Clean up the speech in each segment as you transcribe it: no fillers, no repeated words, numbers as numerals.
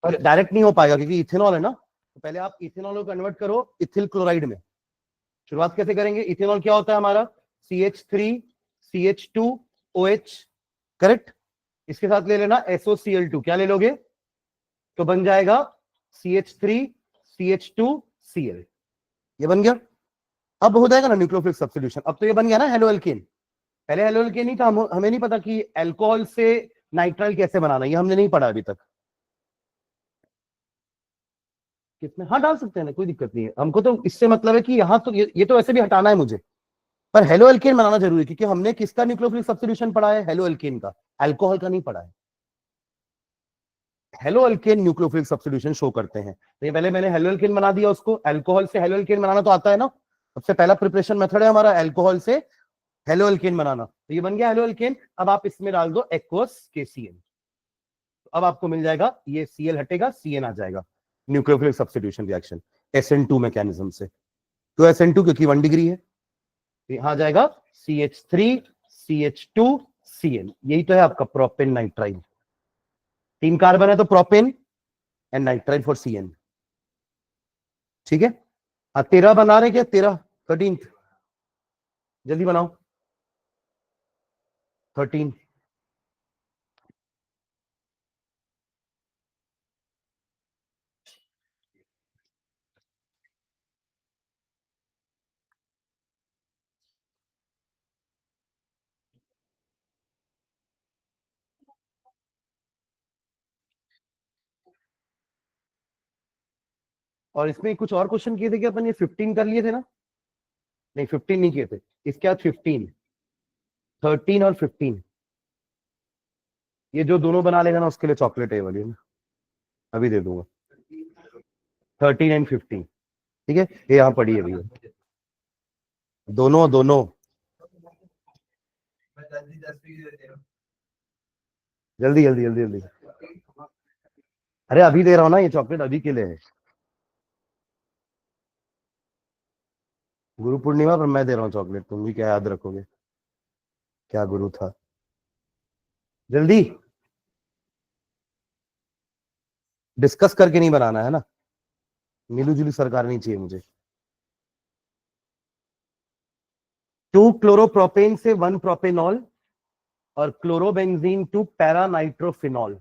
और डायरेक्ट नहीं हो पाएगा क्योंकि इथेनॉल है ना, तो पहले आप इथेनॉल को कन्वर्ट करो इथिल क्लोराइड में। शुरुआत कैसे करेंगे? इथेनॉल क्या होता है हमारा? CH3 CH2 OH, correct. इसके साथ ले लेना SOCl2, क्या ले लोगे? तो बन जाएगा CH3 CH2Cl, ये बन गया। अब हो जाएगा ना न्यूक्लियोफिलिक सब्स्टिट्यूशन। अब तो ये बन गया ना हेलो एल्केन। पहले हेलो एल्केन नहीं था, हमें नहीं पता कि अल्कोहल से नाइट्राइल कैसे बनाना, ये हमने नहीं पढ़ा अभी तक। किसमें? हाँ डाल सकते हैं ना, कोई दिक्कत नहीं है हमको, तो इससे मतलब है कि यहाँ तो ये तो ऐसे भी हटाना है मुझे, पर हेलो एल्केन बनाना जरूरी है क्योंकि हमने किसका न्यूक्लियोफिलिक सब्स्टिट्यूशन पढ़ा है? हेलो एल्केन का, अल्कोहल का नहीं पढ़ा है। Halo alkane nucleophilic substitution show करते हैं। तो ये पहले मैंने हेलो एल्केन बना दिया उसको, अल्कोहल से हेलो एल्केन बनाना तो आता है ना, सबसे पहला प्रिपरेशन मेथड है हमारा अल्कोहल से हेलो एल्केन बनाना। तो ये बन गया हेलो एल्केन। अब आप इसमें डाल दो एक्वस KCl, अब आपको मिल जाएगा, ये Cl हटेगा, CN आ जाएगा, nucleophilic substitution reaction SN2 mechanism से। तो SN2 क्योंकि 1 डिग्री है, यहां आ जाएगा CH3 CH2Cl, यही तो है आपका प्रोपेन नाइट्राइल। 3 कार्बन है तो propane and nitrile for CN, ठीक है। 13 बना रहे क्या? 13 जल्दी बनाओ। 13 और इसमें कुछ और क्वेश्चन किए थे क्या अपन? ये 15 कर लिए थे ना? नहीं 15 नहीं किए थे, इसके बाद 15, 13 और 15, ये जो दोनों बना लेगा ना उसके लिए चॉकलेट है वाली, अभी दे दूंगा। 13 एंड 15, ठीक है, ये यहाँ पड़ी है भैया, दोनों दोनों। जल्दी जल्दी जल्दी जल्दी, अरे अभी दे रहा हूँ ना, ये चॉकलेट अभी के लिए है, गुरु पूर्णिमा पर मैं दे रहा हूँ चॉकलेट, तुम भी क्या याद रखोगे, क्या गुरु था। जल्दी डिस्कस करके नहीं बनाना है ना, मिलू जुली सरकार नहीं चाहिए मुझे। 2 क्लोरोप्रोपेन से 1 प्रोपेनॉल और क्लोरोबेंजीन टू पैरानाइट्रोफिनॉल।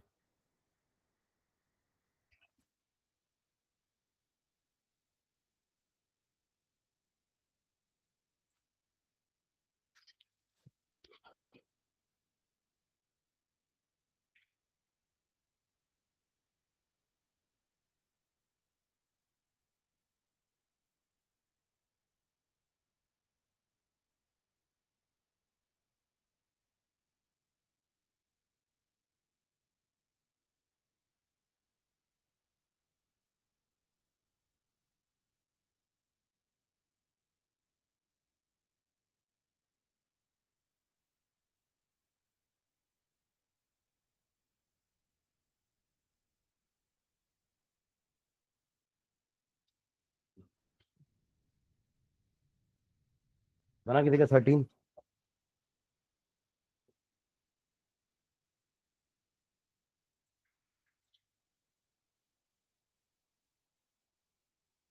बना किसी का 13?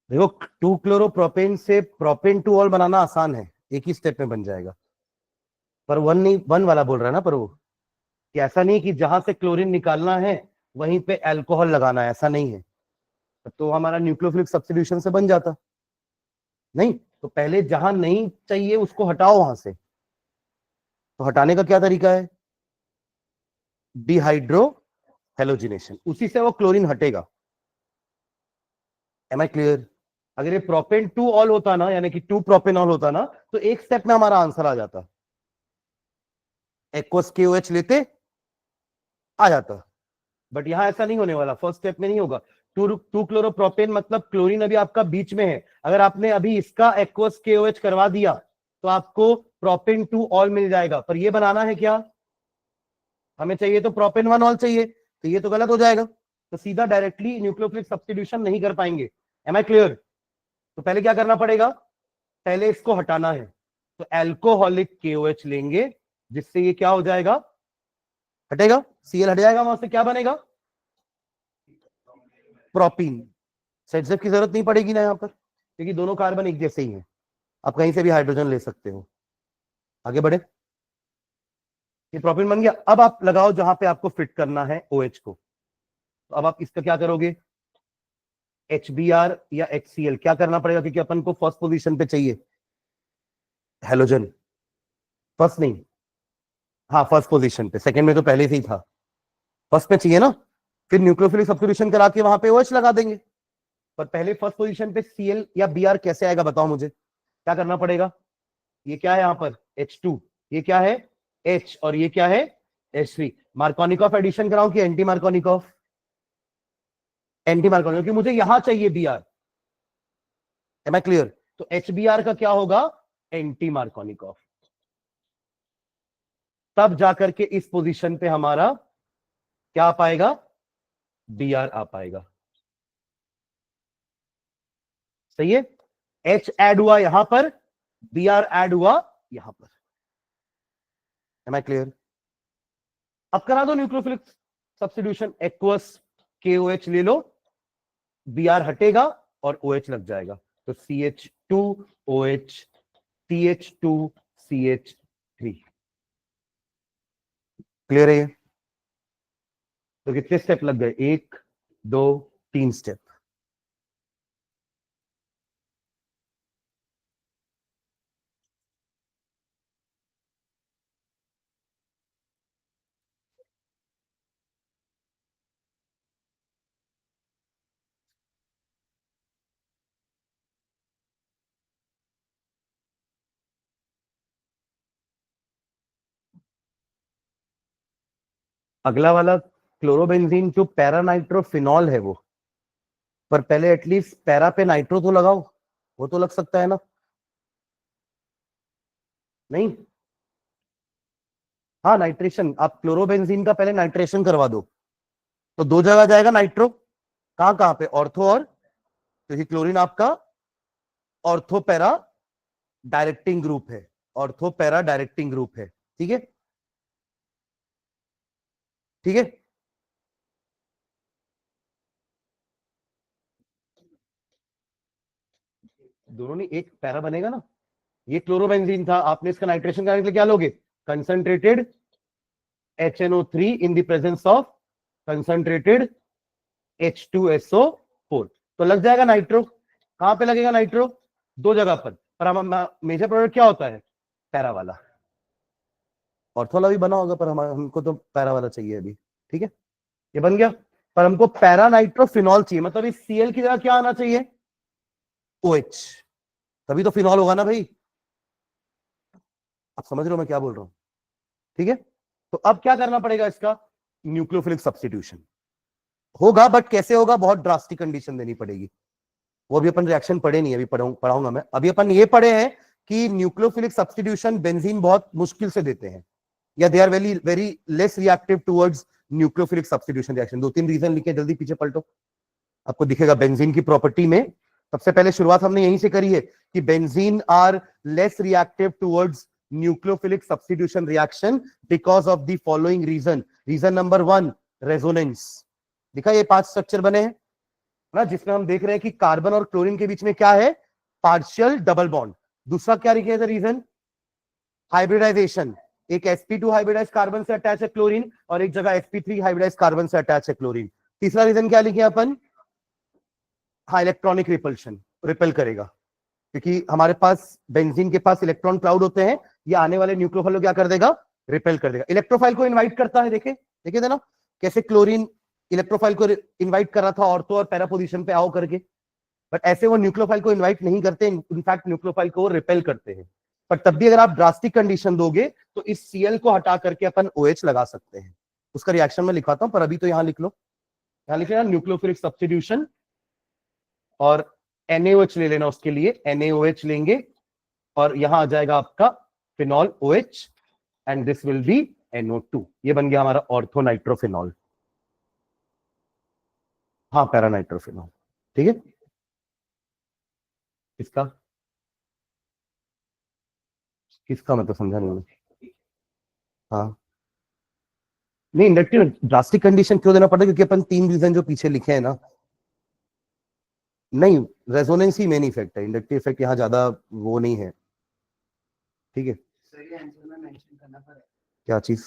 देखो 2 क्लोरोप्रोपेन से प्रोपेन टू ऑल बनाना आसान है, एक ही स्टेप में बन जाएगा, पर 1 नहीं, 1 वाला बोल रहा है ना, पर वो कि ऐसा नहीं कि जहां से क्लोरीन निकालना है वहीं पे अल्कोहल लगाना है, ऐसा नहीं है, तो हमारा न्यूक्लियोफिलिक सब्स्टिट्यूशन से बन जाता। नहीं तो पहले जहां नहीं चाहिए उसको हटाओ वहां से, तो हटाने का क्या तरीका है? डिहाइड्रो हेलोजिनेशन, उसी से वो क्लोरीन हटेगा। Am I clear? अगर ये प्रोपेन टू ऑल होता ना, यानी कि 2 प्रोपेनॉल होता ना, तो एक स्टेप में हमारा आंसर आ जाता, एक्वस KOH लेते आ जाता, बट यहां ऐसा नहीं होने वाला, फर्स्ट स्टेप में नहीं होगा। 2 क्लोरोप्रोपेन मतलब क्लोरीन अभी आपका बीच में है, अगर आपने अभी इसका एक्वस KOH करवा दिया तो आपको प्रोपेन टू ऑल मिल जाएगा, पर ये बनाना है क्या? हमें चाहिए तो प्रोपेन 1 ऑल चाहिए, तो ये तो गलत हो जाएगा, तो सीधा डायरेक्टली न्यूक्लियोफिलिक सब्स्टिट्यूशन नहीं कर पाएंगे। Am I clear? तो पहले क्या करना पड़ेगा? पहले इसको हटाना है, तो एल्कोहलिक KOH लेंगे, जिससे ये क्या हो जाएगा? हटेगा, Cl हट जाएगा, वहां से क्या बनेगा? प्रोपीन। ZZ की जरूरत नहीं पड़ेगी ना यहाँ पर, क्योंकि दोनों कार्बन एक जैसे ही हैं, आप कहीं से भी हाइड्रोजन ले सकते हो। आगे बढ़े, ये प्रोपीन बन गया। अब आप लगाओ जहां पे आपको फिट करना है OH को। तो अब आप इसका क्या करोगे, HBr या HCl क्या करना पड़ेगा, क्योंकि अपन को फर्स्ट पोजीशन पे चाहिए हेलोजन। फर्स्ट नहीं, हाँ फर्स्ट पोजीशन पे, सेकंड में तो पहले से ही था, फर्स्ट में चाहिए ना। फिर न्यूक्लियोफिलिक सब्स्टिट्यूशन करा के वहां पे OH लगा देंगे। पर पहले फर्स्ट पोजीशन पे Cl या Br कैसे आएगा बताओ मुझे, क्या करना पड़ेगा। ये क्या है यहाँ पर H2, ये क्या है H, और ये क्या है H3। मार्कोनिकॉफ एडिशन कराऊं कि एंटी मार्कोनिकॉफ, एंटी मार्कोनिकॉफ, क्योंकि मुझे यहां चाहिए Br। Am I clear. तो HBr का क्या होगा, एंटी मार्कोनिकॉफ। तब जाकर के इस पोजीशन पे हमारा क्या आ पाएगा, Br आ पाएगा। सही है, H ऐड हुआ यहां पर, Br ऐड हुआ यहां पर। Am I clear. अब करा दो न्यूक्लियोफिलिक सब्स्टिट्यूशन, एक्वस KOH ले लो, Br हटेगा और OH लग जाएगा। तो CH2OH, CH2CH3। क्लियर है ये। तो कितने स्टेप लग गए, 1 2 3 स्टेप। अगला वाला क्लोरोबेंजीन जो पैरानाइट्रोफिनॉल है वो, पर पहले एटलीस्ट पैरा पे नाइट्रो तो लगाओ, वो तो लग सकता है ना। नहीं, हाँ नाइट्रेशन, आप क्लोरोबेंजीन का पहले नाइट्रेशन करवा दो, तो दो जगह जाएगा नाइट्रो। कहां कहां पे, ऑर्थो और, क्योंकि क्लोरीन आपका ऑर्थो पैरा डायरेक्टिंग ग्रुप है, ऑर्थो पैरा डायरेक्टिंग ग्रुप है। ठीक है, ठीक है। दोनों नहीं, एक पैरा बनेगा ना। ये क्लोरोबेंजीन था, आपने इसका नाइट्रेशन करने के लिए क्या लोगे, concentrated HNO3 in the presence of concentrated H2SO4, तो लग जाएगा नाइट्रो। कहां पे लगेगा नाइट्रो, दो जगह पर हम मेजर प्रोडक्ट क्या होता है, पैरा वाला। ऑर्थो वाला भी बना होगा, पर हमको तो पैरा वाला चाहिए अभी। ठीक है, ये बन गया। पर हमको पैरा नाइट्रोफिनॉल चाहिए, मतलब इस Cl की जगह क्या आना चाहिए, OH, तभी तो फिनॉल होगा ना भाई। आप समझ रहे हो मैं क्या बोल रहा हूं। ठीक है, तो अब क्या करना पड़ेगा, इसका न्यूक्लियोफिलिक सब्स्टिट्यूशन होगा, बट कैसे होगा, बहुत ड्रास्टिक कंडीशन देनी पड़ेगी। वो अभी अपन रिएक्शन पढ़े नहीं, अभी पढ़ाऊंगा मैं। अभी अपन ये पढ़े हैं कि न्यूक्लियोफिलिक सब्स्टिट्यूशन बेंजीन बहुत मुश्किल से देते हैं, या they are very very less reactive towards nucleophilic substitution reaction. दो तीन रीजन लिखे, जल्दी पीछे पलटो, आपको दिखेगा बेंजीन की प्रॉपर्टी में। सबसे पहले शुरुआत हमने यहीं से करी है कि benzene are less reactive towards nucleophilic substitution reaction because of the following reason. Reason number 1, resonance. दिखा, ये 5 स्ट्रक्चर बने हैं ना, जिसमें हम देख रहे हैं कि कार्बन और क्लोरीन के बीच में क्या है, पार्शियल डबल बॉन्ड। दूसरा क्या लिखे थे रीजन, हाइब्रिडाइजेशन। एक sp2 हाइब्रिडाइज कार्बन से अटैच है क्लोरीन, और एक जगह sp3 हाइब्रिडाइज कार्बन से अटैच है क्लोरीन। तीसरा रीजन क्या लिखे अपन, हाँ इलेक्ट्रॉनिक रिपल्शन, रिपेल करेगा, क्योंकि हमारे पास बेंजीन के पास इलेक्ट्रॉन क्लाउड होते हैं, ये आने वाले न्यूक्लियोफाइल को क्या कर देगा, रिपेल कर देगा। इलेक्ट्रोफाइल को इनवाइट करता है, देखे देखे थे ना कैसे क्लोरीन इलेक्ट्रोफाइल को इनवाइट कर रहा था ऑर्थो और पैरा पोजीशन पे आओ करके। बट ऐसे वो न्यूक्लियोफाइल को इनवाइट नहीं करते, इनफैक्ट न्यूक्लियोफाइल को रिपेल करते हैं। पर तब भी अगर आप ड्रास्टिक कंडीशन दोगे तो इस Cl को हटा करके अपन OH लगा सकते हैं। उसका रिएक्शन में लिखवाता हूं, पर अभी तो यहां लिख लो, यहां लिखे ना न्यूक्लियोफिलिक सब्स्टिट्यूशन, और NaOH ले लेना, उसके लिए NaOH लेंगे, और यहां आ जाएगा आपका phenol OH, and this will B NO2। ये बन गया हमारा ऑर्थो नाइट्रोफिनॉल, हाँ पैरानाइट्रोफिनॉल। ठीक है, किसका किसका मैं तो समझा नहीं। हाँ, नहीं इंडक्टिव ड्रास्टिक कंडीशन क्यों देना पड़ता है, क्योंकि अपन 3 रीजन जो पीछे लिखे हैं ना, नहीं, रेजोनेंस ही मेन इफेक्ट है, इंडक्टिव इफेक्ट यहाँ ज्यादा वो नहीं है। ठीक है, क्या चीज?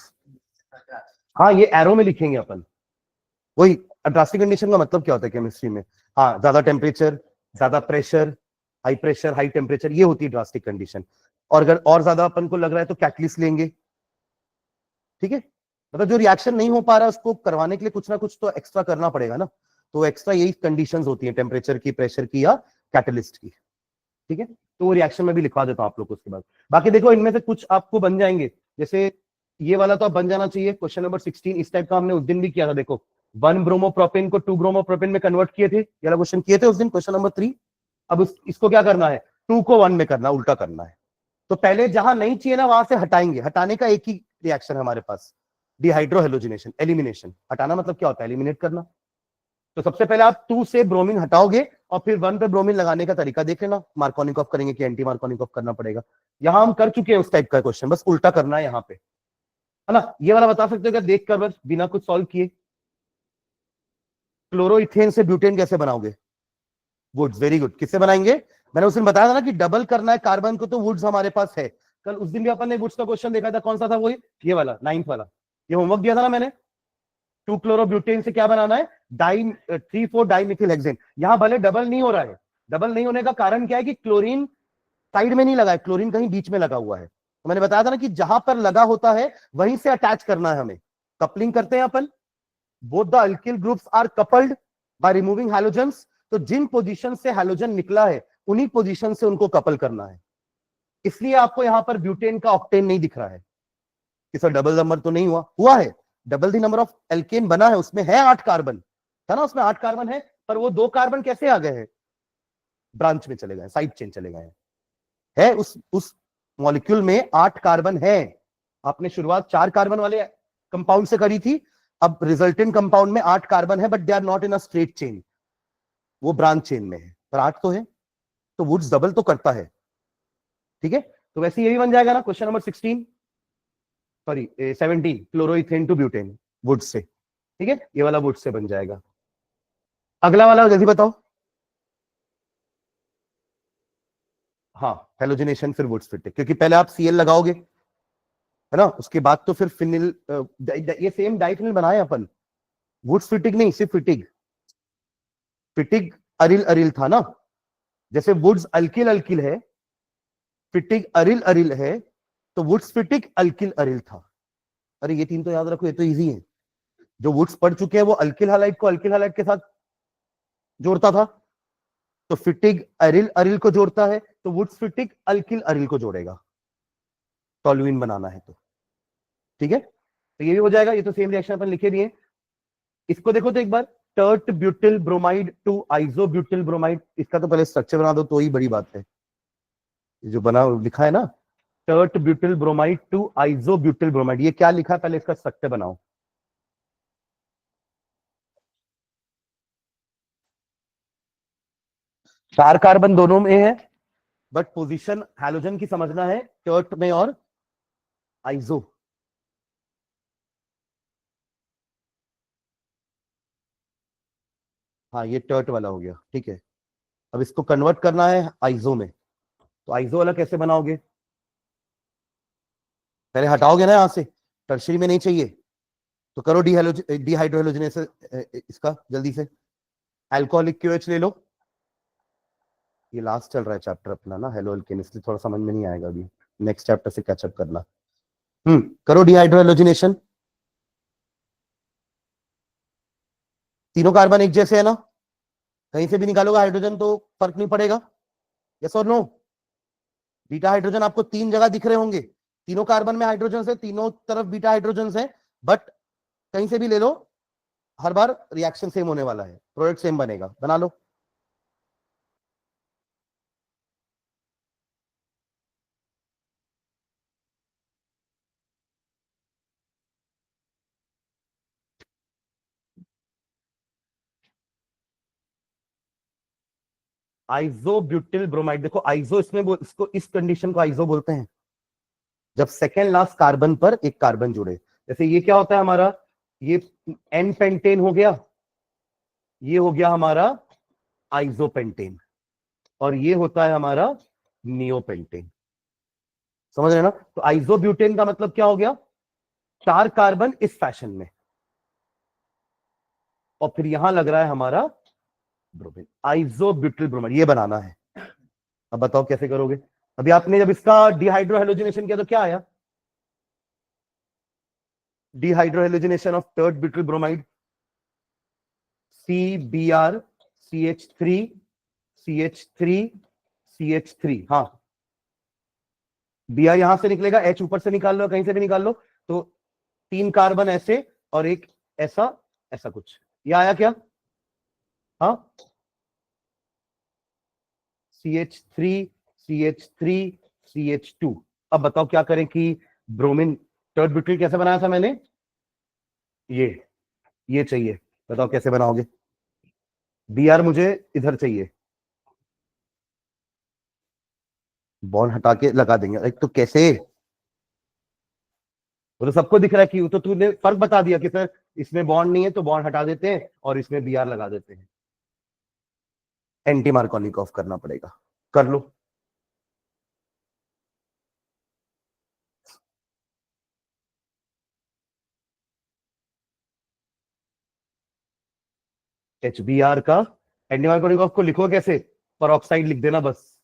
हाँ, ये एरो में लिखेंगे अपन। वही ड्रास्टिक कंडीशन का मतलब क्या होता है केमिस्ट्री में? हाँ, ज्यादा टेम्परेचर, ज्यादा प्रेशर, हाई टेम्परेचर, ये होती है ड्रास्टिक कंडीशन। और अगर और ज्यादा अपन को लग रहा है तो कैटलिस्ट लेंगे। ठीक है, मतलब जो रिएक्शन नहीं हो पा रहा उसको करवाने के लिए कुछ ना कुछ तो एक्स्ट्रा करना पड़ेगा ना, तो एक्स्ट्रा यही कंडीशंस होती हैं, टेम्परेचर की, प्रेशर की या कैटलिस्ट की। ठीक है, तो वो रिएक्शन में भी लिखवा देता हूं आप लोग को उसके बाद। बाकी देखो, इनमें से कुछ आपको बन जाएंगे, जैसे ये वाला तो अब बन जाना चाहिए, क्वेश्चन नंबर 16 इस टाइप का हमने उस दिन भी किया था। देखो, 1 ब्रोमोप्रोपेन को 2 ब्रोमोप्रोपेन में कन्वर्ट किए थे, ये वाला क्वेश्चन किए थे उस दिन, क्वेश्चन नंबर 3। अब इसको क्या करना है, 2 को 1 में करना, उल्टा करना है। तो पहले जहां नहीं चाहिए ना वहां से हटाएंगे, हटाने का एक ही रिएक्शन है हमारे पास, डिहाइड्रोहेलोजिनेशन, एलिमिनेशन। हटाना मतलब क्या होता है, एलिमिनेट करना। तो सबसे पहले आप 2 से ब्रोमीन हटाओगे और फिर 1 पे ब्रोमीन लगाने का तरीका देख लेना, मार्कोनिकॉफ करेंगे कि एंटी मार्कोनिकॉफ करना पड़ेगा। यहां हम कर चुके हैं उस टाइप का क्वेश्चन, बस उल्टा करना है यहाँ पे, है ना। ये वाला बता सकते हो क्या देख कर, बस बिना कुछ सॉल्व किए? क्लोरोइथेन से ब्यूटेन कैसे बनाओगे? Wurtz, very good. किससे बनाएंगे? मैंने उस दिन बताया था ना कि डबल करना है कार्बन को, तो वुड्स हमारे पास है। कल उस दिन भी अपन ने वुड्स का क्वेश्चन देखा था, कौन सा था वो? ये वाला 9th वाला, ये होमवर्क दिया था ना मैंने। 2 क्लोरोब्यूटेन से क्या बनाना है, 3,4-डाइमिथिल हेक्सेन। यहां भले डबल नहीं हो रहा है, डबल नहीं होने का कारण क्या है कि क्लोरीन साइड में नहीं लगा है, क्लोरीन कहीं बीच में लगा हुआ है। तो मैंने बताया था ना कि जहां पर लगा होता है वहीं से अटैच करना है हमें। कपलिंग करते हैं अपन, both the alkyl groups are coupled by removing halogens. तो जिन पोजीशन से हैलोजन निकला है उन्हीं पोजीशन से उनको कपल करना है। इसलिए आपको यहां पर ब्यूटेन का ऑक्टेन नहीं दिख रहा है कि सर डबल नंबर तो नहीं हुआ, हुआ है। Double the number of alkene बना है, उसमें है 8 कार्बन, है ना, उसमें 8 कार्बन है। पर वो 2 कार्बन कैसे आ गए हैं, ब्रांच में चले गए, साइड चेन चले गए हैं। है उस मॉलिक्यूल में 8 कार्बन है। आपने शुरुआत 4 कार्बन वाले कंपाउंड से करी थी, अब रिजल्टेंट कंपाउंड में 8 कार्बन है, but they are not in a straight chain, वो ब्रांच चेन में है, पर 8 तो है। तो वुड्स डबल तो करता है। ठीक है, तो वैसे ये भी बन जाएगा ना, question number 16, sorry 17, chloroethane to butane, वुड से। ठीक है, ये वाला वुड से बन जाएगा। अगला वाला जल्दी बताओ। हाँ, हेलोजिनेशन फिर वुड्स फिटिंग, क्योंकि पहले आप Cl लगाओगे, है ना, उसके बाद तो फिर फिनिल, ये सेम डाइफिनिल बनाए अपन। वुड्स फिटिंग नहीं, सिर्फ फिटिग। फिटिग अरिल अरिल था ना, जैसे वुड्स अल्किल अल्किल है, फिटिग अरिल अरिल है, तो वुड्स फिटिग अल्किल अरिल था। अरे ये 3 तो याद रखो, ये तो इजी है। जो वुड्स पढ़ चुके हैं वो अल्किल हैलाइड को अल्किल हैलाइड के साथ जोड़ता था, तो फिटिग अरिल अरिल को जोड़ता है, तो वुड्स फिटिग अल्किल अरिल को जोड़ेगा, टॉलुइन बनाना है तो। ठीक है, तो ये भी हो जाएगा, ये तो सेम रिएक्शन अपन लिखे दिए। इसको देखो तो एक बार, टर्ट ब्यूटिल ब्रोमाइड टू आइजो ब्यूटिल ब्रोमाइड, इसका तो पहले स्ट्रक्चर बना दो तो ही बड़ी बात है। जो बना लिखा है ना, टर्ट ब्यूटिल ब्रोमाइड टू आइजो ब्यूटिल ब्रोमाइड, ये क्या लिखा है पहले इसका स्ट्रक्चर बनाओ। 4 कार्बन दोनों में है, बट पोजीशन हैलोजन की समझना है, टर्ट में और आइजो। हाँ, ये टर्ट वाला हो गया। ठीक है, अब इसको कन्वर्ट करना है आइजो में, तो आइजो वाला कैसे बनाओगे? पहले हटाओगे ना यहां से, टर्शरी में नहीं चाहिए, तो करो डिहाइड्रोहेलोजिनेस इसका जल्दी से। अल्कोहलिक क्यूएच ले लो, ये लास्ट चल रहा है चैप्टर अपना ना हेलो अल्केन, इसलिए थोड़ा समझ में नहीं आएगा अभी, नेक्स्ट चैप्टर से कैचअप करना। करो डिहाइड्रोहेलोजिनेशन। तीनों कार्बन एक जैसे है ना, कहीं से भी निकालोगे हाइड्रोजन तो फर्क नहीं पड़ेगा, यस और नो? बीटा हाइड्रोजन आपको 3 जगह दिख रहे होंगे, तीनों कार्बन में हाइड्रोजन है, तीनों तरफ बीटा हाइड्रोजन है, बट कहीं से भी ले लो, हर बार रिएक्शन सेम होने वाला है, प्रोडक्ट सेम बनेगा, बना लो। आइजो ब्यूटिल ब्रोमाइड, देखो आइजो इसमें इसको, इस कंडीशन को आइजो बोलते हैं जब सेकेंड लास्ट कार्बन पर एक कार्बन जुड़े। जैसे ये क्या होता है हमारा, ये एन पेंटेन हो गया, ये हो गया हमारा आइसोपेंटेन, और ये होता है हमारा नियोपेंटेन। समझ रहे हैं ना? तो आइसोब्यूटेन का मतलब क्या हो गया? 4 कार्बन इस फैशन में, और फिर यहां लग रहा है हमारा ब्रोमीन, आइसोब्यूटिल ब्रोमाइड, ये बनाना है। अब बताओ कैसे करोगे? अभी आपने जब इसका डिहाइड्रोहेलोजिनेशन किया तो क्या आया? Dehydrohalogenation of third butyl bromide, CBr CH3 CH3 CH3। हाँ, Br यहां से निकलेगा, H ऊपर से निकाल लो, कहीं से भी निकाल लो, तो 3 कार्बन ऐसे और एक ऐसा, ऐसा कुछ, ये आया क्या? हाँ, CH3 CH3 CH2। अब बताओ क्या करें कि ब्रोमीन थर्ड ब्यूटिल कैसे बनाया था मैंने? ये ये चाहिए, बताओ कैसे बनाओगे? Br मुझे इधर चाहिए, बॉन्ड हटा के लगा देंगे। एक तो कैसे, वो तो सबको दिख रहा है कि, तो तूने फर्क बता दिया कि सर इसमें बॉन्ड नहीं है तो बॉन्ड हटा देते हैं और इसमें Br लगा देते हैं। एंटी मार्कोनिकॉफ करना पड़ेगा, कर लो। HBr का एंटी मार्कोनिकॉफ को लिखो कैसे? परऑक्साइड लिख देना बस,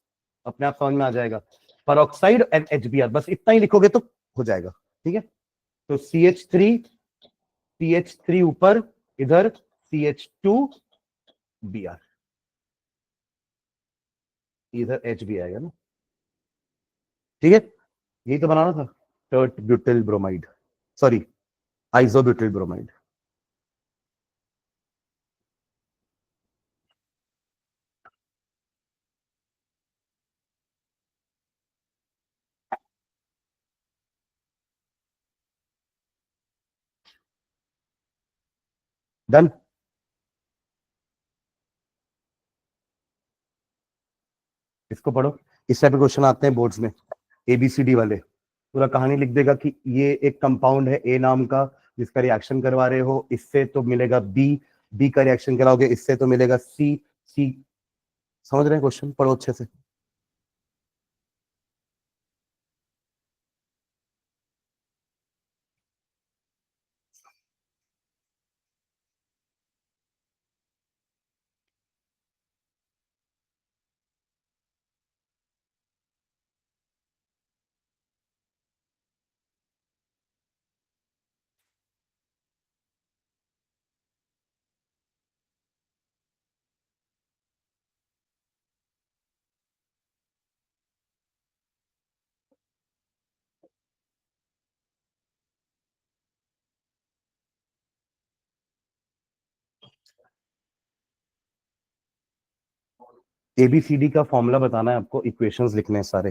अपने आप समझ में आ जाएगा। परऑक्साइड एंड HBr, बस इतना ही लिखोगे तो हो जाएगा। ठीक है, तो CH3 ऊपर, इधर CH2Br, इधर H भी आएगा ना। ठीक है, यही तो बनाना था, tert butyl bromide, sorry isobutyl bromide. Done. इसको पढ़ो, इस टाइप के क्वेश्चन आते हैं बोर्ड्स में, ABCD वाले। पूरा कहानी लिख देगा कि ये एक कंपाउंड है ए नाम का, जिसका रिएक्शन करवा रहे हो, इससे तो मिलेगा बी, बी का रिएक्शन कराओगे इससे तो मिलेगा सी, सी। समझ रहे हैं? क्वेश्चन पढ़ो अच्छे से। ABCD का फॉर्मूला बताना है आपको, इक्वेशंस लिखने हैं सारे।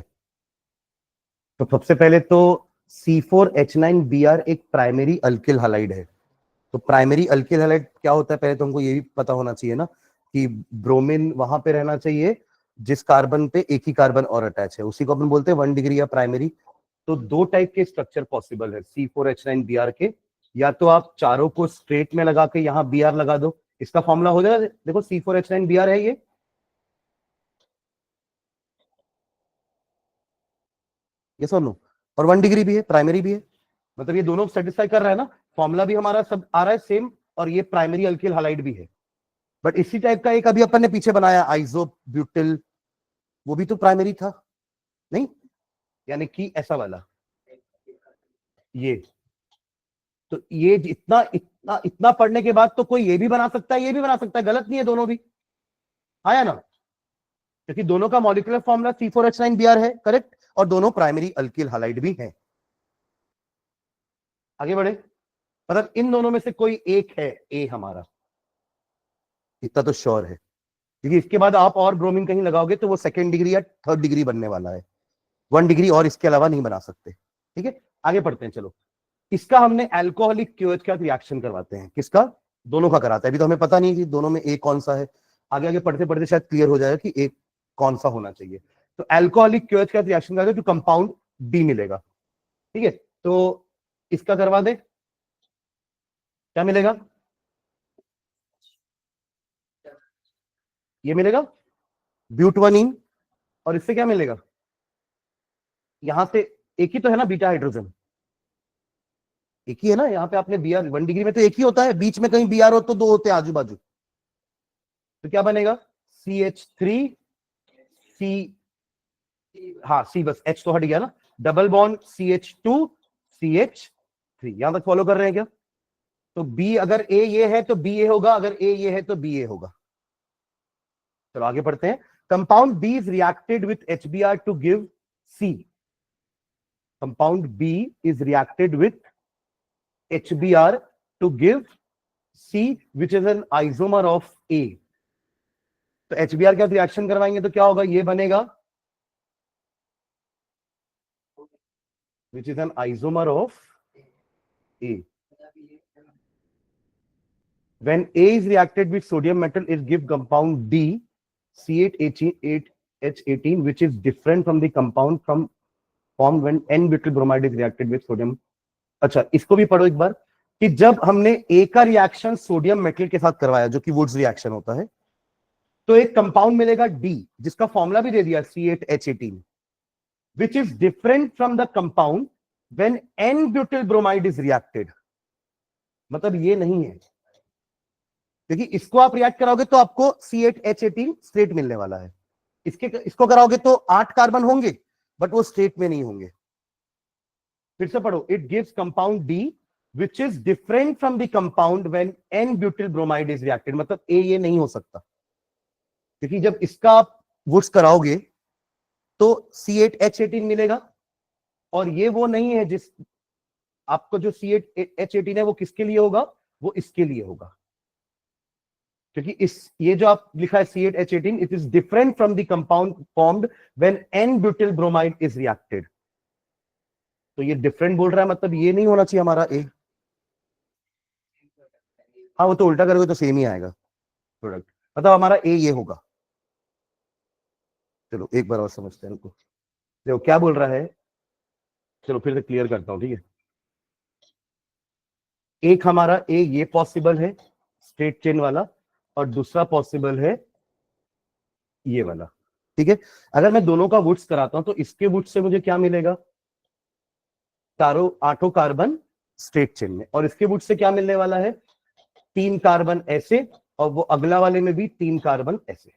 तो सबसे पहले तो C4H9Br एक प्राइमरी अल्किल हैलाइड है। तो प्राइमरी अल्किल हैलाइड क्या होता है, पहले तो हमको ये भी पता होना चाहिए ना कि ब्रोमीन वहां पे रहना चाहिए जिस कार्बन पे एक ही कार्बन और अटैच है, उसी को अपन बोलते हैं 1 डिग्री या प्राइमरी। तो 2 टाइप के स्ट्रक्चर पॉसिबल है C4H9Br के, या तो आप चारों को स्ट्रेट में लगा के यहाँ Br लगा दो, इसका फॉर्मूला हो जाएगा। देखो C4H9Br है ये सुनो, और 1 डिग्री भी है, प्राइमरी भी है, मतलब ये दोनों सेटिस्फाई कर रहा है ना, फॉर्मूला भी हमारा सब आ रहा है सेम, और ये प्राइमरी अल्किल हैलाइड भी है। बट इसी टाइप का एक अभी अपन ने पीछे बनाया आइसोब्यूटिल, वो भी तो प्राइमरी था नहीं? यानी कि ऐसा वाला, ये, तो ये इतना इतना इतना पढ़ने के बाद तो कोई ये भी बना सकता है, ये भी बना सकता है, गलत नहीं है दोनों भी, आया ना? क्योंकि दोनों का मॉलिक्यूलर फॉर्मूला C4H9Br है, करेक्ट, और दोनों प्राइमरी अल्किल हैलाइड भी हैं। आगे बढ़े, मतलब इन दोनों में से कोई एक है ए हमारा, इतना तो श्योर है, क्योंकि इसके बाद आप और ब्रोमीन कहीं लगाओगे तो वो सेकेंड डिग्री या थर्ड डिग्री बनने वाला है, 1 डिग्री और इसके अलावा नहीं बना सकते। ठीक है, आगे पढ़ते हैं चलो। इसका हमने अल्कोहलिक क्योच का रिएक्शन करवाते हैं, किसका? दोनों का कराता है। अभी तो हमें पता नहीं कि दोनों में एक कौन सा है, आगे आगे पढ़ते पढ़ते शायद क्लियर हो जाएगा कि एक कौन सा होना चाहिए। तो अल्कोहलिक क्योच का रिएक्शन करते तो कंपाउंड डी मिलेगा। ठीक है, तो इसका करवा दे, क्या मिलेगा? ये मिलेगा ब्यूटवनीन, और इससे क्या मिलेगा, यहां से एक ही तो है ना बीटा हाइड्रोजन, एक ही है ना, यहाँ पे आपने Br 1 डिग्री में तो एक ही होता है, बीच में कहीं Br हो तो दो होते हैं आजू बाजू, तो क्या बनेगा CH3 C, हाँ C बस, H तो हट गया ना, डबल बॉन्ड CH2 CH3, यहां तक फॉलो कर रहे हैं क्या? तो B अगर A ये है तो B A होगा, अगर A ये है तो B A होगा। चलो आगे पढ़ते हैं। Compound B is reacted with HBr to give C, compound B is reacted with HBr to give C, which is an isomer of A। तो HBr के साथ रिएक्शन करवाएंगे तो क्या होगा, ये बनेगा which is an isomer of A। When A is reacted with sodium metal, it gives compound D, C8H18, which is different from the compound from formed when N-butyl bromide is reacted with sodium। अच्छा, इसको भी पढ़ो एक बार कि जब हमने A का reaction sodium metal के साथ करवाया, जो कि वुड्स रिएक्शन होता है, तो एक कंपाउंड मिलेगा D, जिसका फॉर्मूला भी दे दिया C8H18, which is different from the compound when N-butyl bromide is reacted। मतलब ये नहीं है, क्योंकि इसको आप रिएक्ट कराओगे तो आपको C8H18 स्ट्रेट मिलने वाला है, इसको कराओगे तो 8 कार्बन होंगे, बट वो स्ट्रेट में नहीं होंगे। फिर से पढ़ो, it gives compound D which is different from the compound when n butyl bromide is reacted. मतलब ए ये नहीं हो सकता, क्योंकि जब इसका आप वुड्स कराओगे तो C8H18 मिलेगा, और ये वो नहीं है जिस आपको जो C8H18 है वो किसके लिए होगा, वो इसके लिए होगा, क्योंकि इस ये जो आप लिखा है C8H18, it is different from the compound formed when n butyl bromide is reacted. तो ये डिफरेंट बोल रहा है, मतलब ये नहीं होना चाहिए हमारा ए। हाँ वो तो उल्टा करोगे तो सेम ही आएगा प्रोडक्ट, मतलब हमारा ए ये होगा। चलो एक बार और समझते हैं इनको, देखो क्या बोल रहा है, चलो फिर से क्लियर करता हूं, ठीक है। एक हमारा ए ये पॉसिबल है स्ट्रेट चेन वाला, और दूसरा पॉसिबल है ये वाला, ठीक है। अगर मैं दोनों का वुड्स कराता हूं तो इसके वुड्स से मुझे क्या मिलेगा, चारों 8 कार्बन स्ट्रेट चेन में, और इसके वुड्स से क्या मिलने वाला है, 3 कार्बन ऐसे, और वो अगला वाले में भी 3 कार्बन ऐसे।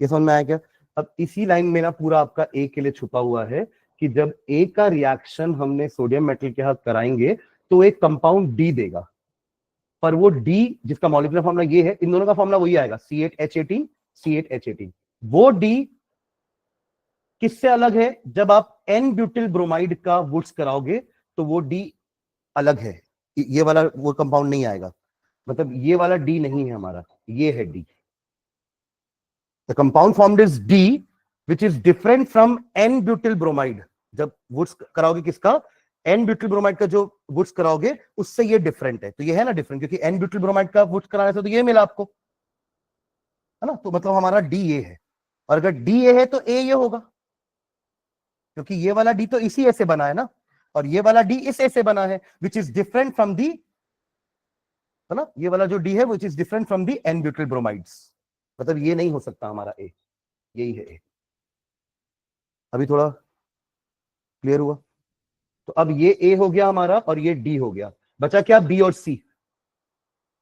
ये समझ में आया क्या? अब इसी लाइन में ना पूरा आपका ए के लिए छुपा हुआ है कि जब ए का रिएक्शन हमने सोडियम मेटल के साथ कराएंगे तो एक कंपाउंड डी देगा, पर वो डी जिसका मॉलिक्यूलर फॉर्मूला ये है, इन दोनों का फॉर्मूला वही आएगा C8H18 C8H18। वो डी किससे अलग है, जब आप एन ब्यूटिल ब्रोमाइड का वुड्स कराओगे तो वो डी अलग है, ये वाला वो कंपाउंड नहीं आएगा, मतलब ये वाला डी नहीं है हमारा, ये है D. The compound formed is D which is different from n butyl bromide. जब वुड्स कराओगे किसका, एन ब्यूटिल ब्रोमाइड का जो वुड्स कराओगे उससे ये डिफरेंट है, तो ये है ना डिफरेंट, क्योंकि एन ब्यूटिल ब्रोमाइड का वुड्स कराने से तो ये मिला आपको, है ना, तो मतलब हमारा डी ये है, और अगर डी ये है तो ए ये होगा, क्योंकि ये वाला डी तो इसी ए से बना है ना, और ये वाला डी इस ए से बना है, which is different from the, है ना, ये वाला जो डी है which is different from the n butyl bromides. मतलब ये नहीं हो सकता हमारा ए, यही है ए। अभी थोड़ा क्लियर हुआ? तो अब ये ए हो गया हमारा और ये डी हो गया, बचा क्या, बी और सी।